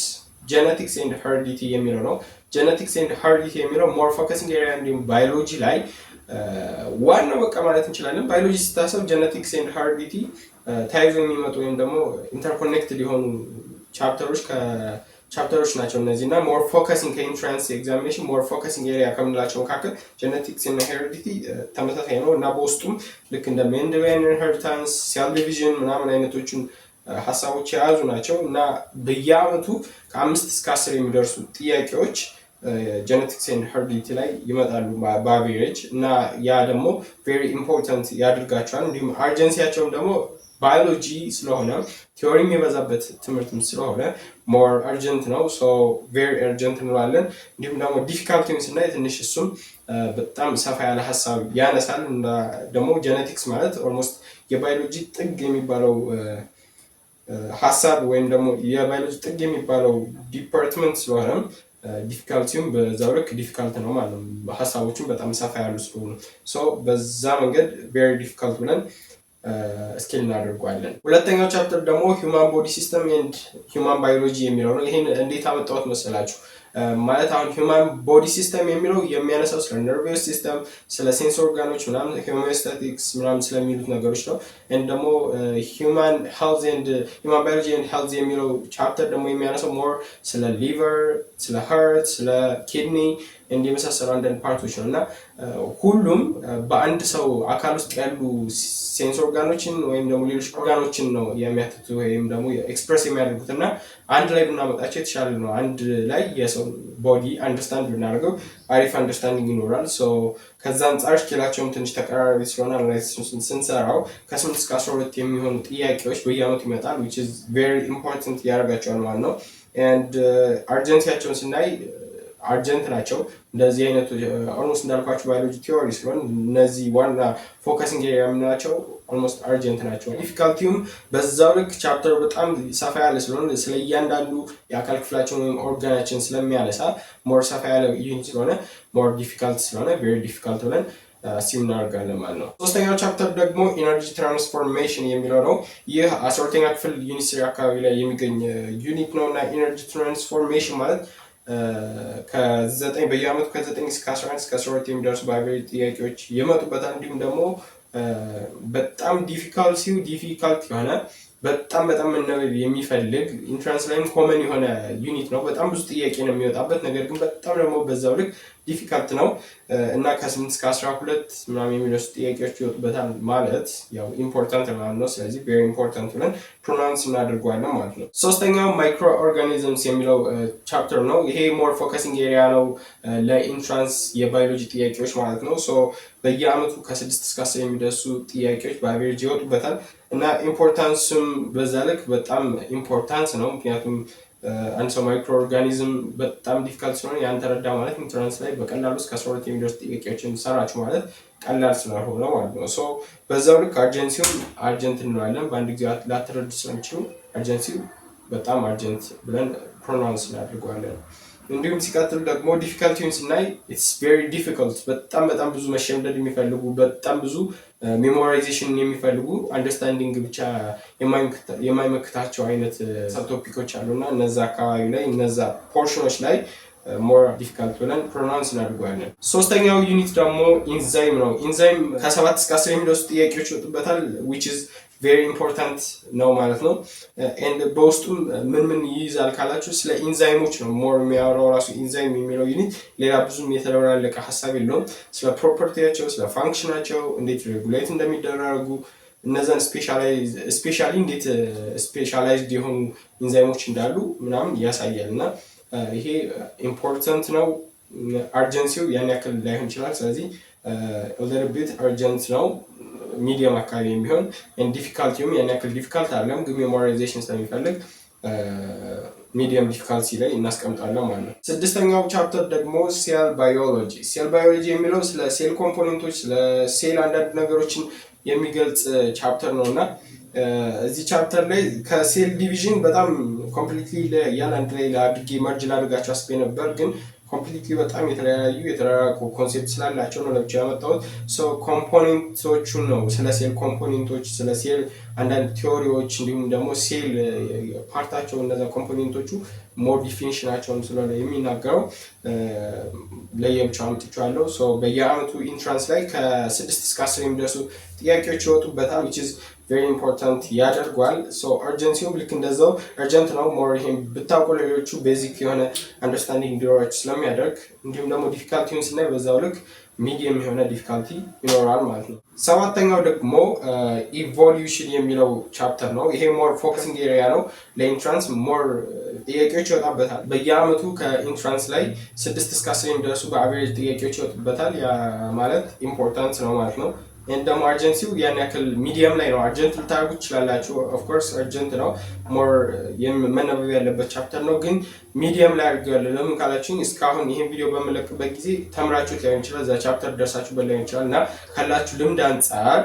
ኤንድ ሄሪዲቲ የሚለው ነው። ጄኔቲክስ ኤንድ ሄሪዲቲ የሚለው ሞር ፎከሲንግ ኤሪያ እንዲሁም ባዮሎጂ ላይ ዋናው በቃ ማለት እንችላለን። ባዮሎጂ ስታሰብ ጄኔቲክስ ኤንድ ሄሪዲቲ ተያይዞ የሚመጡ ወይም ደግሞ ኢንተርኮኔክትድ የሆኑ ቻፕተሮች ናቸው እነዚህ እና ሞር ፎከሲንግ ከኢንትራንስ ኤግዛሚኔሽን ሞር ፎከሲንግ ኤሪያ ከምንላቸው መካከል ጄኔቲክስ እና ሄሪዲቲ ተመሳሳይ ነው እና በውስጡም ልክ እንደ ሜንደሊያን ኢንሄሪታንስ፣ ሴል ዲቪዥን ምናምን አይነቶችን ሀሳቦች የያዙ ናቸው እና በየአመቱ ከ5 እስከ 10 የሚደርሱ ጥያቄዎች ጄኔቲክስ ኤንድ ሄሪዲቲ ላይ ይመጣሉ በአቬሬጅ እና ያ ደግሞ ቬሪ ኢምፖርታንት ያደርጋቸዋል። እንዲሁም አርጀንሲያቸውም ደግሞ ባዮሎጂ ስለሆነ ቲዎሪም የበዛበት ትምህርትም ስለሆነ ሞር አርጀንት ነው። ቬሪ አርጀንት እንለዋለን። እንዲሁም ደግሞ ዲፊካልቲውን ስናይ ትንሽ እሱም በጣም ሰፋ ያለ ሀሳብ ያነሳል እና ደግሞ ጄኔቲክስ ማለት ኦልሞስት የባዮሎጂ ጥግ የሚባለው ሀሳብ ወይም ደግሞ የባዮሎጂ ጥግ የሚባለው ዲፓርትመንት ስለሆነ ዲፊካልቲውም በዛው ልክ ዲፊካልት ነው ማለት ነው። ሀሳቦቹም በጣም ሰፋ ያሉ ስለሆኑ በዛ መንገድ ቬሪ ዲፊካልት ብለን ስኬል እናደርጓለን። ሁለተኛው ቻፕተር ደግሞ ሂውማን ቦዲ ሲስተም ኤንድ ሂውማን ባዮሎጂ የሚለው ነው። ይሄን እንዴት አመጣሁት መሰላችሁ? ማለት አሁን ሂውማን ቦዲ ሲስተም የሚለው የሚያነሳው ስለ ነርቨስ ሲስተም፣ ስለ ሴንስ ኦርጋኖች ምናምን ሆሚዮስታቲክስ ምናምን ስለሚሉት ነገሮች ነው። ኤንድ ደግሞ ሂውማን ሄልዝ ኤንድ ሂውማን ባዮሎጂ ኤንድ ሄልዝ የሚለው ቻፕተር ደግሞ የሚያነሳው ሞር ስለ ሊቨር፣ ስለ ሃርት፣ ስለ ኪድኒ እንዲህ የመሳሰሉ አንዳንድ ፓርቶች ነው እና ሁሉም በአንድ ሰው አካል ውስጥ ያሉ ሴንስ ኦርጋኖችን ወይም ደግሞ ሌሎች ኦርጋኖችን ነው የሚያትቱ ወይም ደግሞ ኤክስፕረስ የሚያደርጉት እና አንድ ላይ ብናመጣቸው የተሻለ ነው። አንድ ላይ የሰው ቦዲ አንደርስታንድ ብናደርገው አሪፍ አንደርስታንዲንግ ይኖራል። ከዛ አንጻር ስኬላቸውም ትንሽ ተቀራራቢ ስለሆነ አናላይሲሱን ስንሰራው ከ8 እስከ 12 የሚሆኑ ጥያቄዎች በየአመቱ ይመጣል which is very important ያደርጋቸዋል ማለት ነው። ኤንድ አርጀንሲያቸውን ስናይ አርጀንት ናቸው። እንደዚህ አይነቱ ኦልሞስት እንዳልኳቸው ባዮሎጂ ቲዎሪ ስለሆነ እነዚህ ዋና ፎከሲንግ ኤሪያ የምንላቸው ኦልሞስት አርጀንት ናቸው። ዲፊካልቲውም በዛው ልክ ቻፕተሩ በጣም ሰፋ ያለ ስለሆነ ስለ እያንዳንዱ የአካል ክፍላችን ወይም ኦርጋናችን ስለሚያነሳ ሞር ሰፋ ያለ ዩኒት ስለሆነ ሞር ዲፊካልት ስለሆነ ቬሪ ዲፊካልት ብለን ሲም እናደርጋለን ማለት ነው። ሶስተኛው ቻፕተር ደግሞ ኢነርጂ ትራንስፎርሜሽን የሚለው ነው። ይህ 12ኛ ክፍል ዩኒት 3 አካባቢ ላይ የሚገኝ ዩኒት ነው እና ኢነርጂ ትራንስፎርሜሽን ማለት በየአመቱ ከ9 እስከ 11 እስከ 12 የሚደርሱ በአቬሬጅ ጥያቄዎች ይመጡበታል። እንዲሁም ደግሞ በጣም ዲፊካልት የሆነ በጣም መነበብ የሚፈልግ ኢንትራንስ ላይም ኮመን የሆነ ዩኒት ነው። በጣም ብዙ ጥያቄ ነው የሚወጣበት፣ ነገር ግን በጣም ደግሞ በዛው ልክ ዲፊካልት ነው እና ከ8 እስከ 12 ምናምን የሚደርሱ ጥያቄዎች ይወጡበታል ማለት ያው ኢምፖርታንት ማለት ነው። ስለዚህ ቬሪ ኢምፖርታንት ብለን ፕሮናውንስ እናደርገዋለን ማለት ነው። ሶስተኛው ማይክሮ ኦርጋኒዝምስ የሚለው ቻፕተር ነው። ይሄ ሞር ፎከሲንግ ኤሪያ ነው ለኢንትራንስ የባዮሎጂ ጥያቄዎች ማለት ነው። ሶ በየአመቱ ከ6 እስከ 10 የሚደርሱ ጥያቄዎች በአቬሬጅ ይወጡበታል እና ኢምፖርታንስም በዛ ልክ በጣም ኢምፖርታንስ ነው። ምክንያቱም አንድ ሰው ማይክሮ ኦርጋኒዝም በጣም ዲፊካልት ስለሆነ ያን ተረዳ ማለት ኢንትራንስ ላይ በቀላሉ እስከ 12 የሚደርሱ ጥያቄዎችን ሰራችሁ ማለት ቀላል ስላልሆነ ማለት ነው። ሶ በዛው ልክ አርጀንሲውን አርጀንት እንለዋለን። በአንድ ጊዜ ላትረዱ ስለሚችሉ አርጀንሲው በጣም አርጀንት ብለን ፕሮናውንስ እናድርገዋለን። እንዲሁም ሲቀጥል ደግሞ ዲፊካልቲውን ስናይ ኢትስ ቬሪ ዲፊካልት በጣም ብዙ መሸምደድ የሚፈልጉ በጣም ብዙ ሜሞራይዜሽን የሚፈልጉ አንደርስታንዲንግ ብቻ የማይመክታቸው አይነት ሰብቶፒኮች አሉና እነዛ አካባቢ ላይ እነዛ ፖርሽኖች ላይ ሞር ዲፊካልት ብለን ፕሮናውንስ እናድርገዋለን። ሶስተኛው ዩኒት ደግሞ ኢንዛይም ነው። ኢንዛይም ከ7 እስከ 10 የሚደርሱ ጥያቄዎች ይወጡበታል which is very important ነው ማለት ነው። ኤንድ በውስጡም ምን ይይዛል ካላችሁ ስለ ኢንዛይሞች ነው ሞር የሚያወራው ራሱ ኢንዛይም የሚለው ዩኒት። ሌላ ብዙም የተደበላለቀ ሀሳብ የለውም። ስለ ፕሮፐርቲያቸው፣ ስለ ፋንክሽናቸው፣ እንዴት ሬጉሌት እንደሚደረጉ እነዛን ስፔሻሊ እንዴት ስፔሻላይዝድ የሆኑ ኢንዛይሞች እንዳሉ ምናምን ያሳያል እና ይሄ ኢምፖርታንት ነው። አርጀንሲው ያን ያክል ላይሆን ይችላል። ስለዚህ ሊትል ቢት አርጀንት ነው ሚዲየም አካባቢ የሚሆን ዲፊካልቲውም ያን ያክል ዲፊካልት አይደለም፣ ግን ሜሞራይዜሽን ስለሚፈልግ ሚዲየም ዲፊካልቲ ላይ እናስቀምጣለን ማለት ነው። ስድስተኛው ቻፕተር ደግሞ ሴል ባዮሎጂ። ሴል ባዮሎጂ የሚለው ስለ ሴል ኮምፖኔንቶች፣ ስለ ሴል አንዳንድ ነገሮችን የሚገልጽ ቻፕተር ነው እና እዚህ ቻፕተር ላይ ከሴል ዲቪዥን በጣም ኮምፕሊትሊ ያን አንድ ላይ አድርጌ መርጅ ላድርጋቸው አስቤ ነበር፣ ግን ኮምፕሊትሊ በጣም የተራራቁ ኮንሴፕት ስላላቸው ነው ለብቻ ያመጣሁት። ኮምፖኔንቶቹን ነው ስለ ሴል ኮምፖኔንቶች፣ ስለ ሴል አንዳንድ ቲዎሪዎች እንዲሁም ደግሞ ሴል ፓርታቸው እነዛ ኮምፖኔንቶቹ ሞር ዲፊኒሽናቸውን ስለሆነ የሚናገረው ለየብቻው አምጥቼዋለሁ። በየአመቱ ኢንትራንስ ላይ ከ6 እስከ 10 የሚደርሱ ጥያቄዎች ይወጡበታል which is very important ያደርጓል። አርጀንሲውም ልክ እንደዛው አርጀንት ነው። ሞር ይሄን ብታውቁ ሌሎቹ ቤዚክ የሆነ አንደርስታንዲንግ እንዲኖራችሁ ስለሚያደርግ፣ እንዲሁም ደግሞ ዲፊካልቲውን ስናይ በዛው ልክ ሚዲየም የሆነ ዲፊካልቲ ይኖራል ማለት ነው። ሰባተኛው ደግሞ ኢቮሉሽን የሚለው ቻፕተር ነው። ይሄ ሞር ፎከሲንግ ኤሪያ ነው ለኢንትራንስ። ሞር ጥያቄዎች ይወጣበታል በየአመቱ ከኢንትራንስ ላይ 6 እስከ 10 የሚደርሱ በአቨሬጅ ጥያቄዎች ይወጡበታል። ያ ማለት ኢምፖርታንት ነው ማለት ነው። ደግሞ አርጀንሲው ያን ያክል ሚዲየም ላይ ነው። አርጀንት ልታደርጉ ትችላላችሁ። ኦፍኮርስ አርጀንት ነው፣ ሞር መነበብ ያለበት ቻፕተር ነው፣ ግን ሚዲየም ላይ አድርገዋለሁ። ለምን ካላችሁኝ እስካሁን ይህን ቪዲዮ በመለቅበት ጊዜ ተምራችሁት ላይሆን ይችላል፣ እዛ ቻፕተር ደርሳችሁበት ላይሆን ይችላል እና ካላችሁ ልምድ አንጻር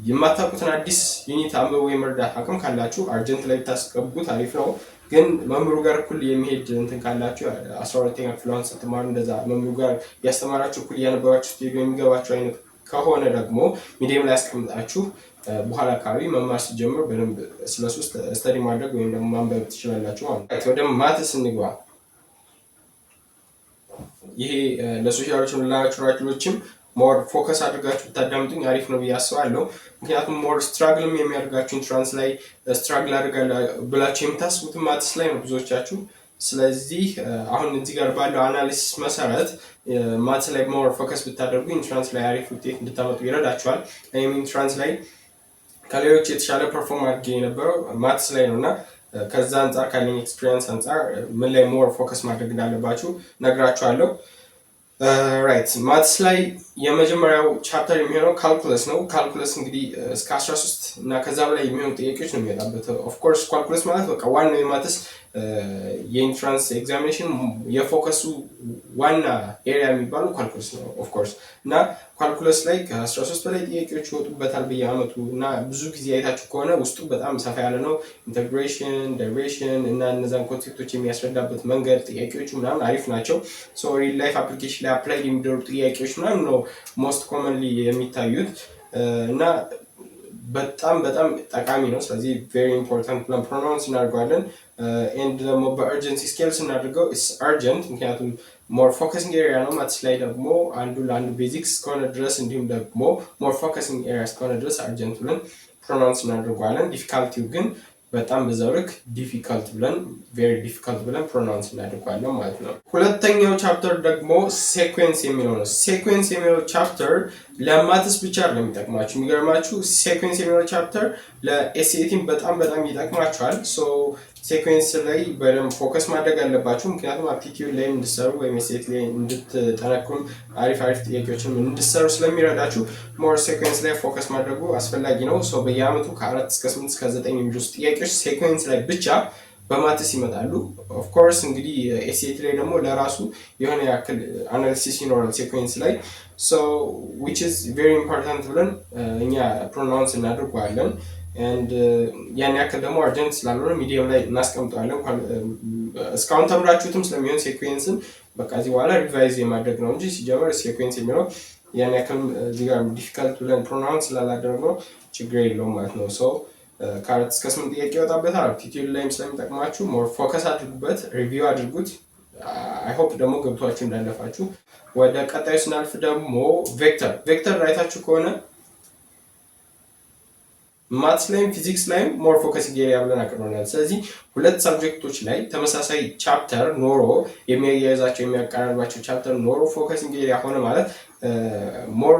የማታውቁትን አዲስ ዩኒት አንብቦ የመርዳት አቅም ካላችሁ አርጀንት ላይ ብታስገቡት አሪፍ ነው። ግን መምህሩ ጋር እኩል የሚሄድ እንትን ካላችሁ 12ኛ ክፍል ስትማሩ እንደዛ መምህሩ ጋር ያስተማራችሁ እኩል እያነበባችሁ ስትሄዱ የሚገባችሁ አይነት ከሆነ ደግሞ ሚዲየም ላይ ያስቀምጣችሁ በኋላ አካባቢ መማር ሲጀምሩ በደንብ ስለሱ ስተዲ ማድረግ ወይም ደግሞ ማንበብ ትችላላችሁ ማለት ነው። ወደ ማትስ እንግባ። ይሄ ለሶሻሎችም ለናቹራሎችም ሞር ፎከስ አድርጋችሁ ብታዳምጡኝ አሪፍ ነው ብዬ አስባለሁ። ምክንያቱም ሞር ስትራግልም የሚያደርጋችሁ ኢንትራንስ ላይ ስትራግል አድርጋለሁ ብላችሁ የምታስቡትን ማትስ ላይ ነው ብዙዎቻችሁ። ስለዚህ አሁን እዚህ ጋር ባለው አናሊሲስ መሰረት ማትስ ላይ ሞር ፎከስ ብታደርጉ ኢንትራንስ ላይ አሪፍ ውጤት እንድታመጡ ይረዳችኋል። እኔም ኢንትራንስ ላይ ከሌሎች የተሻለ ፐርፎርም አድርጌ የነበረው ማትስ ላይ ነው እና ከዛ አንጻር ካለኝ ኤክስፒሪየንስ አንጻር ምን ላይ ሞር ፎከስ ማድረግ እንዳለባችሁ ነግራችኋለሁ። ራይት ማትስ ላይ የመጀመሪያው ቻፕተር የሚሆነው ካልኩለስ ነው። ካልኩለስ እንግዲህ እስከ 13 እና ከዛ በላይ የሚሆኑ ጥያቄዎች ነው የሚመጣበት። ኦፍኮርስ ካልኩለስ ማለት በቃ ዋናው የማትስ የኢንትራንስ ኤግዛሚኔሽን የፎከሱ ዋና ኤሪያ የሚባለው ካልኩለስ ነው ኦፍኮርስ። እና ካልኩለስ ላይ ከ13 በላይ ጥያቄዎች ይወጡበታል በየአመቱ እና ብዙ ጊዜ አይታችሁ ከሆነ ውስጡ በጣም ሰፋ ያለ ነው። ኢንተግሬሽን፣ ዴሪቬሽን እና እነዛን ኮንሴፕቶች የሚያስረዳበት መንገድ ጥያቄዎቹ ምናምን አሪፍ ናቸው። ሪል ላይፍ አፕሊኬሽን ላይ አፕላይ የሚደረጉ ጥያቄዎች ምናምን ነው ሞስት ኮመንሊ የሚታዩት እና በጣም ጠቃሚ ነው። ስለዚህ ቬሪ ኢምፖርታንት ብለን ፕሮናውንስ እናደርገዋለን። ኤንድ ደግሞ በአርጀንሲ ስኬል ስናደርገው ኢትስ አርጀንት፣ ምክንያቱም ሞር ፎከሲንግ ኤሪያ ነው። ማትስ ላይ ደግሞ አንዱ ለአንዱ ቤዚክስ እስከሆነ ድረስ እንዲሁም ደግሞ ሞር ፎከሲንግ ኤሪያ እስከሆነ ድረስ አርጀንት ብለን ፕሮናውንስ እናደርገዋለን። ዲፊካልቲው ግን በጣም በዛው ልክ ቬሪ ዲፊካልት ብለን ፕሮናውንስ እናደርጋለን ማለት ነው። ሁለተኛው ቻፕተር ደግሞ ሴኩዌንስ የሚለው ነው። ሴኩዌንስ የሚለው ቻፕተር ለማትስ ብቻ አይደለም የሚጠቅማችሁ። የሚገርማችሁ ሴኩዌንስ የሚለው ቻፕተር ለኤስኤቲም በጣም ይጠቅማችኋል። ሶ ሴኩዌንስ ላይ በደንብ ፎከስ ማድረግ አለባችሁ። ምክንያቱም አፕቲቲዩድ ላይ እንድሰሩ ወይም ኤስኤቲ ላይ እንድትጠነክሩም አሪፍ ጥያቄዎችን እንድሰሩ ስለሚረዳችሁ ሞር ሴኩዌንስ ላይ ፎከስ ማድረጉ አስፈላጊ ነው። ሶ በየአመቱ ከ4 እስከ 8 እስከ 9 የሚደርሱ ጥያቄዎች ሴኩዌንስ ላይ ብቻ በማትስ ይመጣሉ። ኦፍኮርስ እንግዲህ ኤስኤቲ ላይ ደግሞ ለራሱ የሆነ ያክል አናሊሲስ ይኖራል ሴኩዌንስ ላይ which is very important ብለን እኛ ፕሮናውንስ እናደርገዋለን። ያን ያክል ደግሞ አርጀንት ስላልሆነ ሚዲየም ላይ እናስቀምጠዋለን። እስካሁን ተምራችሁትም ስለሚሆን ሴኩዌንስን በቃ እዚህ በኋላ ሪቫይዝ የማድረግ ነው እንጂ ሲጀመር ሴኩዌንስ የሚለው ያን ያክል እዚህ ጋር ዲፊካልት ብለን ፕሮናውንስ ስላላደረግነው ችግር የለውም ማለት ነው። ከ4 እስከ 8 ጥያቄ ይወጣበታል። አፕቲቲዩድ ላይም ስለሚጠቅማችሁ ሞር ፎከስ አድርጉበት፣ ሪቪው አድርጉት። አይ ሆፕ ደግሞ ገብቷችሁ እንዳለፋችሁ። ወደ ቀጣዩ ስናልፍ ደግሞ ቬክተር ራይታችሁ ከሆነ ማትስ ላይም ፊዚክስ ላይም ሞር ፎከሲንግ ኤሪያ ብለን አቅርበናል። ስለዚህ ሁለት ሳብጀክቶች ላይ ተመሳሳይ ቻፕተር ኖሮ የሚያያይዛቸው የሚያቀራርባቸው ቻፕተር ኖሮ ፎከሲንግ ኤሪያ ሆነ ማለት ሞር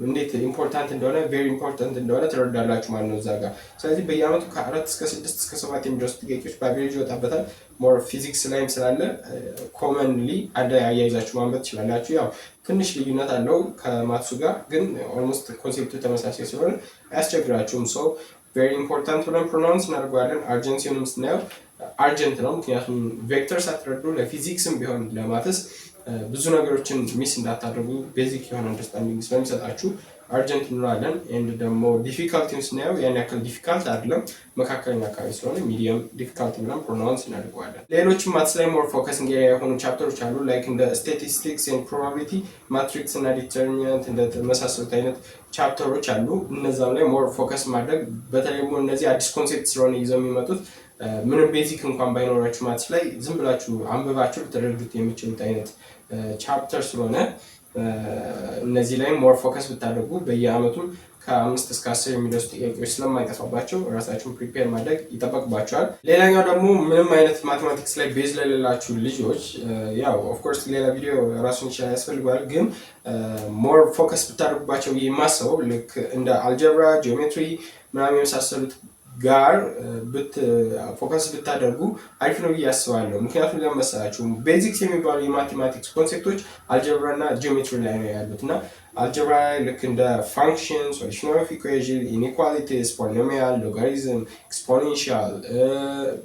እንዴት ኢምፖርታንት እንደሆነ ቬሪ ኢምፖርታንት እንደሆነ ትረዳላችሁ ማለት ነው እዛ ጋር። ስለዚህ በየአመቱ ከ4 እስከ 6 እስከ 7 የሚደርሱ ጥያቄዎች በአቬሬጅ ይወጣበታል። ሞር ፊዚክስ ላይም ስላለ ኮመንሊ አያይዛችሁ ማንበብ ትችላላችሁ። ያው ትንሽ ልዩነት አለው ከማትሱ ጋር፣ ግን ኦልሞስት ኮንሴፕቱ ተመሳሳይ ስለሆነ አያስቸግራችሁም። ቬሪ ኢምፖርታንት ብለን ፕሮናውንስ እናደርገዋለን። አርጀንሲውንም ስናየው አርጀንት ነው፣ ምክንያቱም ቬክተር ሳትረዱ ለፊዚክስም ቢሆን ለማትስ ብዙ ነገሮችን ሚስ እንዳታደርጉ ቤዚክ የሆነ አንደርስታንዲንግ ስለሚሰጣችሁ አርጀንት እንለዋለን። ኤንድ ደግሞ ዲፊካልቲውን ስናየው ያን ያክል ዲፊካልት አይደለም፣ መካከለኛ አካባቢ ስለሆነ ሚዲየም ዲፊካልቲ ብለን ፕሮናውንስ እናደርገዋለን። ሌሎችም ማትስ ላይ ሞር ፎከሲንግ ኤሪያ የሆኑ ቻፕተሮች አሉ። ላይክ እንደ ስታቲስቲክስ ኤንድ ፕሮባቢሊቲ፣ ማትሪክስ እና ዲተርሚናንት እንደ መሳሰሉት አይነት ቻፕተሮች አሉ። እነዛም ላይ ሞር ፎከስ ማድረግ፣ በተለይ ደግሞ እነዚህ አዲስ ኮንሴፕት ስለሆነ ይዘው የሚመጡት ምንም ቤዚክ እንኳን ባይኖራችሁ ማትስ ላይ ዝም ብላችሁ አንብባችሁ ልትረዱት የሚችሉት አይነት ቻፕተር ስለሆነ እነዚህ ላይ ሞር ፎከስ ብታደርጉ በየአመቱም ከ5 እስከ 10 የሚደርሱ ጥያቄዎች ስለማይጠፋባቸው ራሳችሁን ፕሪፔር ማድረግ ይጠበቅባቸዋል። ሌላኛው ደግሞ ምንም አይነት ማቴማቲክስ ላይ ቤዝ ለሌላችሁ ልጆች ያው ኦፍኮርስ ሌላ ቪዲዮ ራሱን ይችላል ያስፈልገዋል፣ ግን ሞር ፎከስ ብታደርጉባቸው የማስበው ልክ እንደ አልጀብራ፣ ጂኦሜትሪ ምናምን የመሳሰሉት ጋር ፎከስ ብታደርጉ አሪፍ ነው ብዬ አስባለሁ። ምክንያቱም ለመሰላችሁ ቤዚክስ የሚባሉ የማቴማቲክስ ኮንሴፕቶች አልጀብራ እና ጂኦሜትሪ ላይ ነው ያሉት እና አልጀብራ ላይ ልክ እንደ ፋንክሽን፣ ሶሉሽን ኦፍ ኢኩዌሽን፣ ኢኒኳሊቲስ፣ ፖሊኖሚያል፣ ሎጋሪዝም፣ ኤክስፖኔንሻል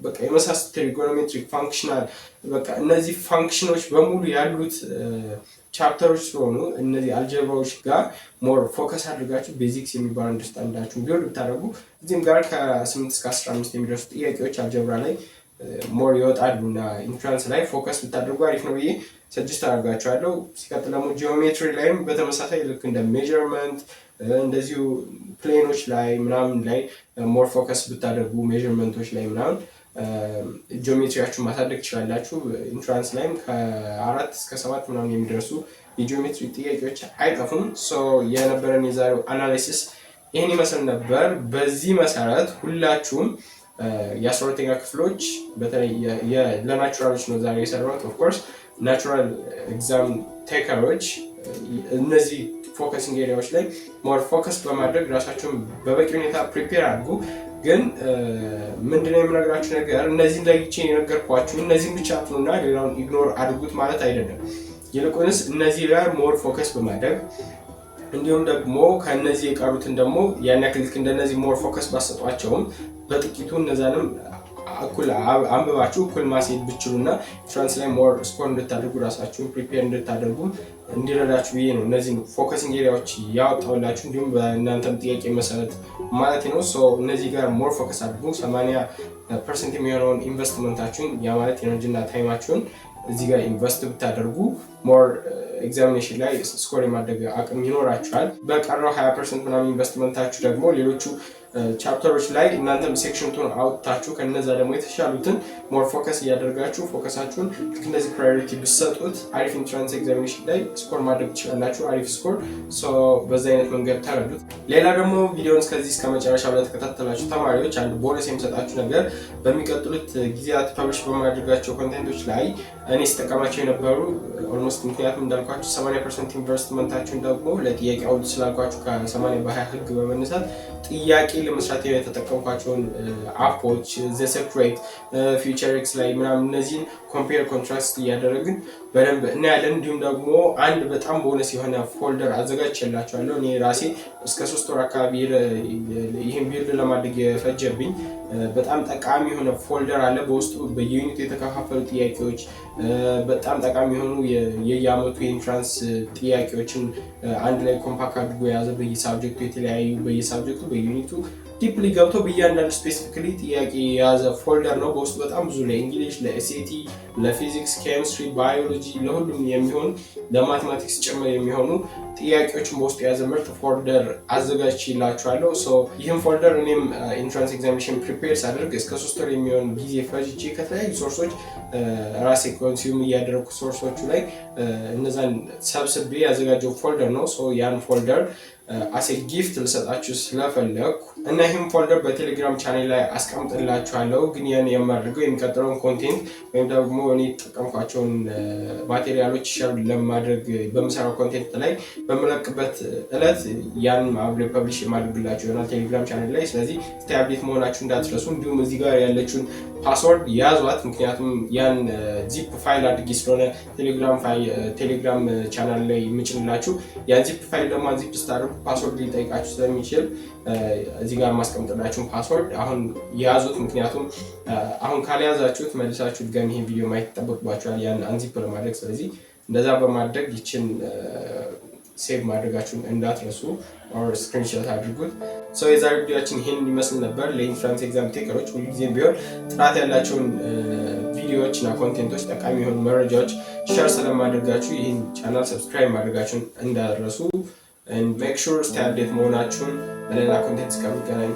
በቃ የመሳሰሉት ትሪጎኖሜትሪክ፣ ፋንክሽናል በቃ እነዚህ ፋንክሽኖች በሙሉ ያሉት ቻፕተሮች ስለሆኑ እነዚህ አልጀብራዎች ጋር ሞር ፎከስ አድርጋችሁ ቤዚክስ የሚባል አንደርስታንዳችሁን ቢሆን ብታደርጉ እዚህም ጋር ከ8 እስከ 15 የሚደርሱ ጥያቄዎች አልጀብራ ላይ ሞር ይወጣሉ እና ኢንትራንስ ላይ ፎከስ ብታደርጉ አሪፍ ነው ብዬ ሰጀስት አደርጋችኋለሁ። ሲቀጥል ደግሞ ጂኦሜትሪ ላይም በተመሳሳይ ልክ እንደ ሜዥርመንት እንደዚሁ ፕሌኖች ላይ ምናምን ላይ ሞር ፎከስ ብታደርጉ ሜዥርመንቶች ላይ ምናምን ጂኦሜትሪያችሁን ማሳደግ ትችላላችሁ። ኢንትራንስ ላይም ከ4 እስከ 7 ምናምን የሚደርሱ የጂኦሜትሪ ጥያቄዎች አይጠፉም። የነበረን የዛሬው አናሊሲስ ይህን ይመስል ነበር። በዚህ መሰረት ሁላችሁም የ12ኛ ክፍሎች በተለይ ለናቹራሎች ነው ዛሬ የሰራሁት። ኦፍኮርስ ናቹራል ኤግዛም ቴከሮች እነዚህ ፎከሲንግ ኤሪያዎች ላይ ሞር ፎከስ በማድረግ ራሳቸውን በበቂ ሁኔታ ፕሪፔር አድርጉ። ግን ምንድነው የምነግራችሁ ነገር እነዚህን ለይቼ የነገርኳችሁ እነዚህን ብቻ አትኑና ሌላውን ኢግኖር አድርጉት ማለት አይደለም። ይልቁንስ እነዚህ ላይ ሞር ፎከስ በማድረግ እንዲሁም ደግሞ ከነዚህ የቀሩትን ደግሞ ያን ያክል እንደነዚህ ሞር ፎከስ ባሰጧቸውም በጥቂቱ እነዛንም እኩል አንብባችሁ እኩል ማስሄድ ብትችሉና ኢንትራንስ ላይ ሞር ስኮር እንድታደርጉ ራሳችሁን ፕሪፔር እንድታደርጉ እንዲረዳችሁ ብዬ ነው እነዚህ ፎከሲንግ ኤሪያዎች ያወጣሁላችሁ፣ እንዲሁም በእናንተም ጥያቄ መሰረት ማለት ነው። እነዚህ ጋር ሞር ፎከስ አድርጉ። 80% የሚሆነውን ኢንቨስትመንታችሁን ያ ማለት ኤነርጂና ታይማችሁን እዚህ ጋር ኢንቨስት ብታደርጉ ሞር ኤግዛሚኔሽን ላይ ስኮር የማድረግ አቅም ይኖራችኋል። በቀረው 20% ምናምን ኢንቨስትመንታችሁ ደግሞ ሌሎቹ ቻፕተሮች ላይ እናንተም ሴክሽን ቱን አውጥታችሁ ከነዛ ደግሞ የተሻሉትን ሞር ፎከስ እያደረጋችሁ ፎከሳችሁን ልክ እንደዚህ ፕራዮሪቲ ብትሰጡት አሪፍ ኢንትራንስ ኤግዛሚኔሽን ላይ ስኮር ማድረግ ትችላላችሁ። አሪፍ ስኮር በዛ አይነት መንገድ ተረዱት። ሌላ ደግሞ ቪዲዮን እስከዚህ እስከ መጨረሻው ለተከታተላችሁ ተማሪዎች አንድ ቦነስ የምሰጣችሁ ነገር በሚቀጥሉት ጊዜያት ፐብሊሽ በማድረጋቸው ኮንቴንቶች ላይ እኔ ስጠቀማቸው የነበሩ ኦልሞስት ምክንያቱም እንዳልኳችሁ 80% ኢንቨስትመንታችሁን ደግሞ ለጥያቄ አውድ ስላልኳችሁ ከ80 በ20 ህግ በመነሳት ጥያቄ ለመስራት የተጠቀምኳቸውን አፖች ዘ ሴክሬት ፊውቸር ኤክስ ላይ ምናምን እነዚህን ኮምፔር ኮንትራስት እያደረግን በደንብ እናያለን። እንዲሁም ደግሞ አንድ በጣም ቦነስ የሆነ ፎልደር አዘጋጅቼላችኋለሁ። እኔ ራሴ እስከ 3 ወር አካባቢ ይህን ቢልድ ለማድረግ የፈጀብኝ በጣም ጠቃሚ የሆነ ፎልደር አለ። በውስጡ በዩኒት የተከፋፈሉ ጥያቄዎች በጣም ጠቃሚ የሆኑ የየአመቱ የኢንትራንስ ጥያቄዎችን አንድ ላይ ኮምፓክት አድርጎ የያዘ በየሳብጀክቱ የተለያዩ በየሳብጀክቱ በዩኒቱ ዲፕሊ ገብቶ በእያንዳንዱ ስፔሲፊካሊ ጥያቄ የያዘ ፎልደር ነው። በውስጡ በጣም ብዙ ለእንግሊሽ፣ ለኤስኤቲ፣ ለፊዚክስ፣ ኬሚስትሪ፣ ባዮሎጂ ለሁሉም የሚሆኑ ለማቴማቲክስ ጭምር የሚሆኑ ጥያቄዎችን በውስጡ የያዘ ምርጥ ፎልደር አዘጋጅቼላችኋለሁ። ይህም ፎልደር እኔም ኢንትራንስ ኤግዛሚኔሽን ፕሪፔር ሳደርግ እስከ 3 ወር የሚሆን ጊዜ ፈጅቼ ከተለያዩ ሶርሶች ራሴ ኮንሱም እያደረጉ ሶርሶቹ ላይ እነዛን ሰብስቤ ያዘጋጀው ፎልደር ነው። ያን ፎልደር አሴ ጊፍት ልሰጣችሁ ስለፈለኩ እና ይህም ፎልደር በቴሌግራም ቻኔል ላይ አስቀምጥላችኋለሁ። ግን ያን የማደርገው የሚቀጥለውን ኮንቴንት ወይም ደግሞ እኔ የተጠቀምኳቸውን ማቴሪያሎች ሼር ለማድረግ በምሰራው ኮንቴንት ላይ በመለቅበት እለት ያን አብሬ ፐብሊሽ የማድረግላችሁ ይሆናል ቴሌግራም ቻኔል ላይ። ስለዚህ ስቴይ አፕዴት መሆናችሁ እንዳትረሱ። እንዲሁም እዚህ ጋር ያለችውን ፓስወርድ ያዟት፣ ምክንያቱም ያን ዚፕ ፋይል አድርጌ ስለሆነ ቴሌግራም ቻናል ላይ የምጭንላችሁ ያን ዚፕ ፋይል ደግሞ ዚፕ ስታደርጉ ፓስወርድ ሊጠይቃችሁ ስለሚችል እዚህ ጋር ማስቀምጥላችሁን ፓስወርድ አሁን ያዙት። ምክንያቱም አሁን ካልያዛችሁት መልሳችሁ ድጋሚ ይሄን ቪዲዮ ማየት ይጠበቅባችኋል ያን አንዚፕ ለማድረግ። ስለዚህ እንደዛ በማድረግ ይችን ሴቭ ማድረጋችሁን እንዳትረሱ ኦር ስክሪንሾት አድርጉት። የዛሬ ቪዲዮአችን ይሄን ይመስል ነበር። ለኢንትራንስ ኤግዛም ቴከሮች ሁልጊዜም ቢሆን ጥራት ያላቸውን ቪዲዮዎች እና ኮንቴንቶች ጠቃሚ የሆኑ መረጃዎች ሼር ስለማድረጋችሁ ይህን ቻናል ሰብስክራይብ ማድረጋችሁን እንዳትረሱ። and make sure stay updated መሆናችሁን በሌላ ኮንቴንት እስከምንገናኝ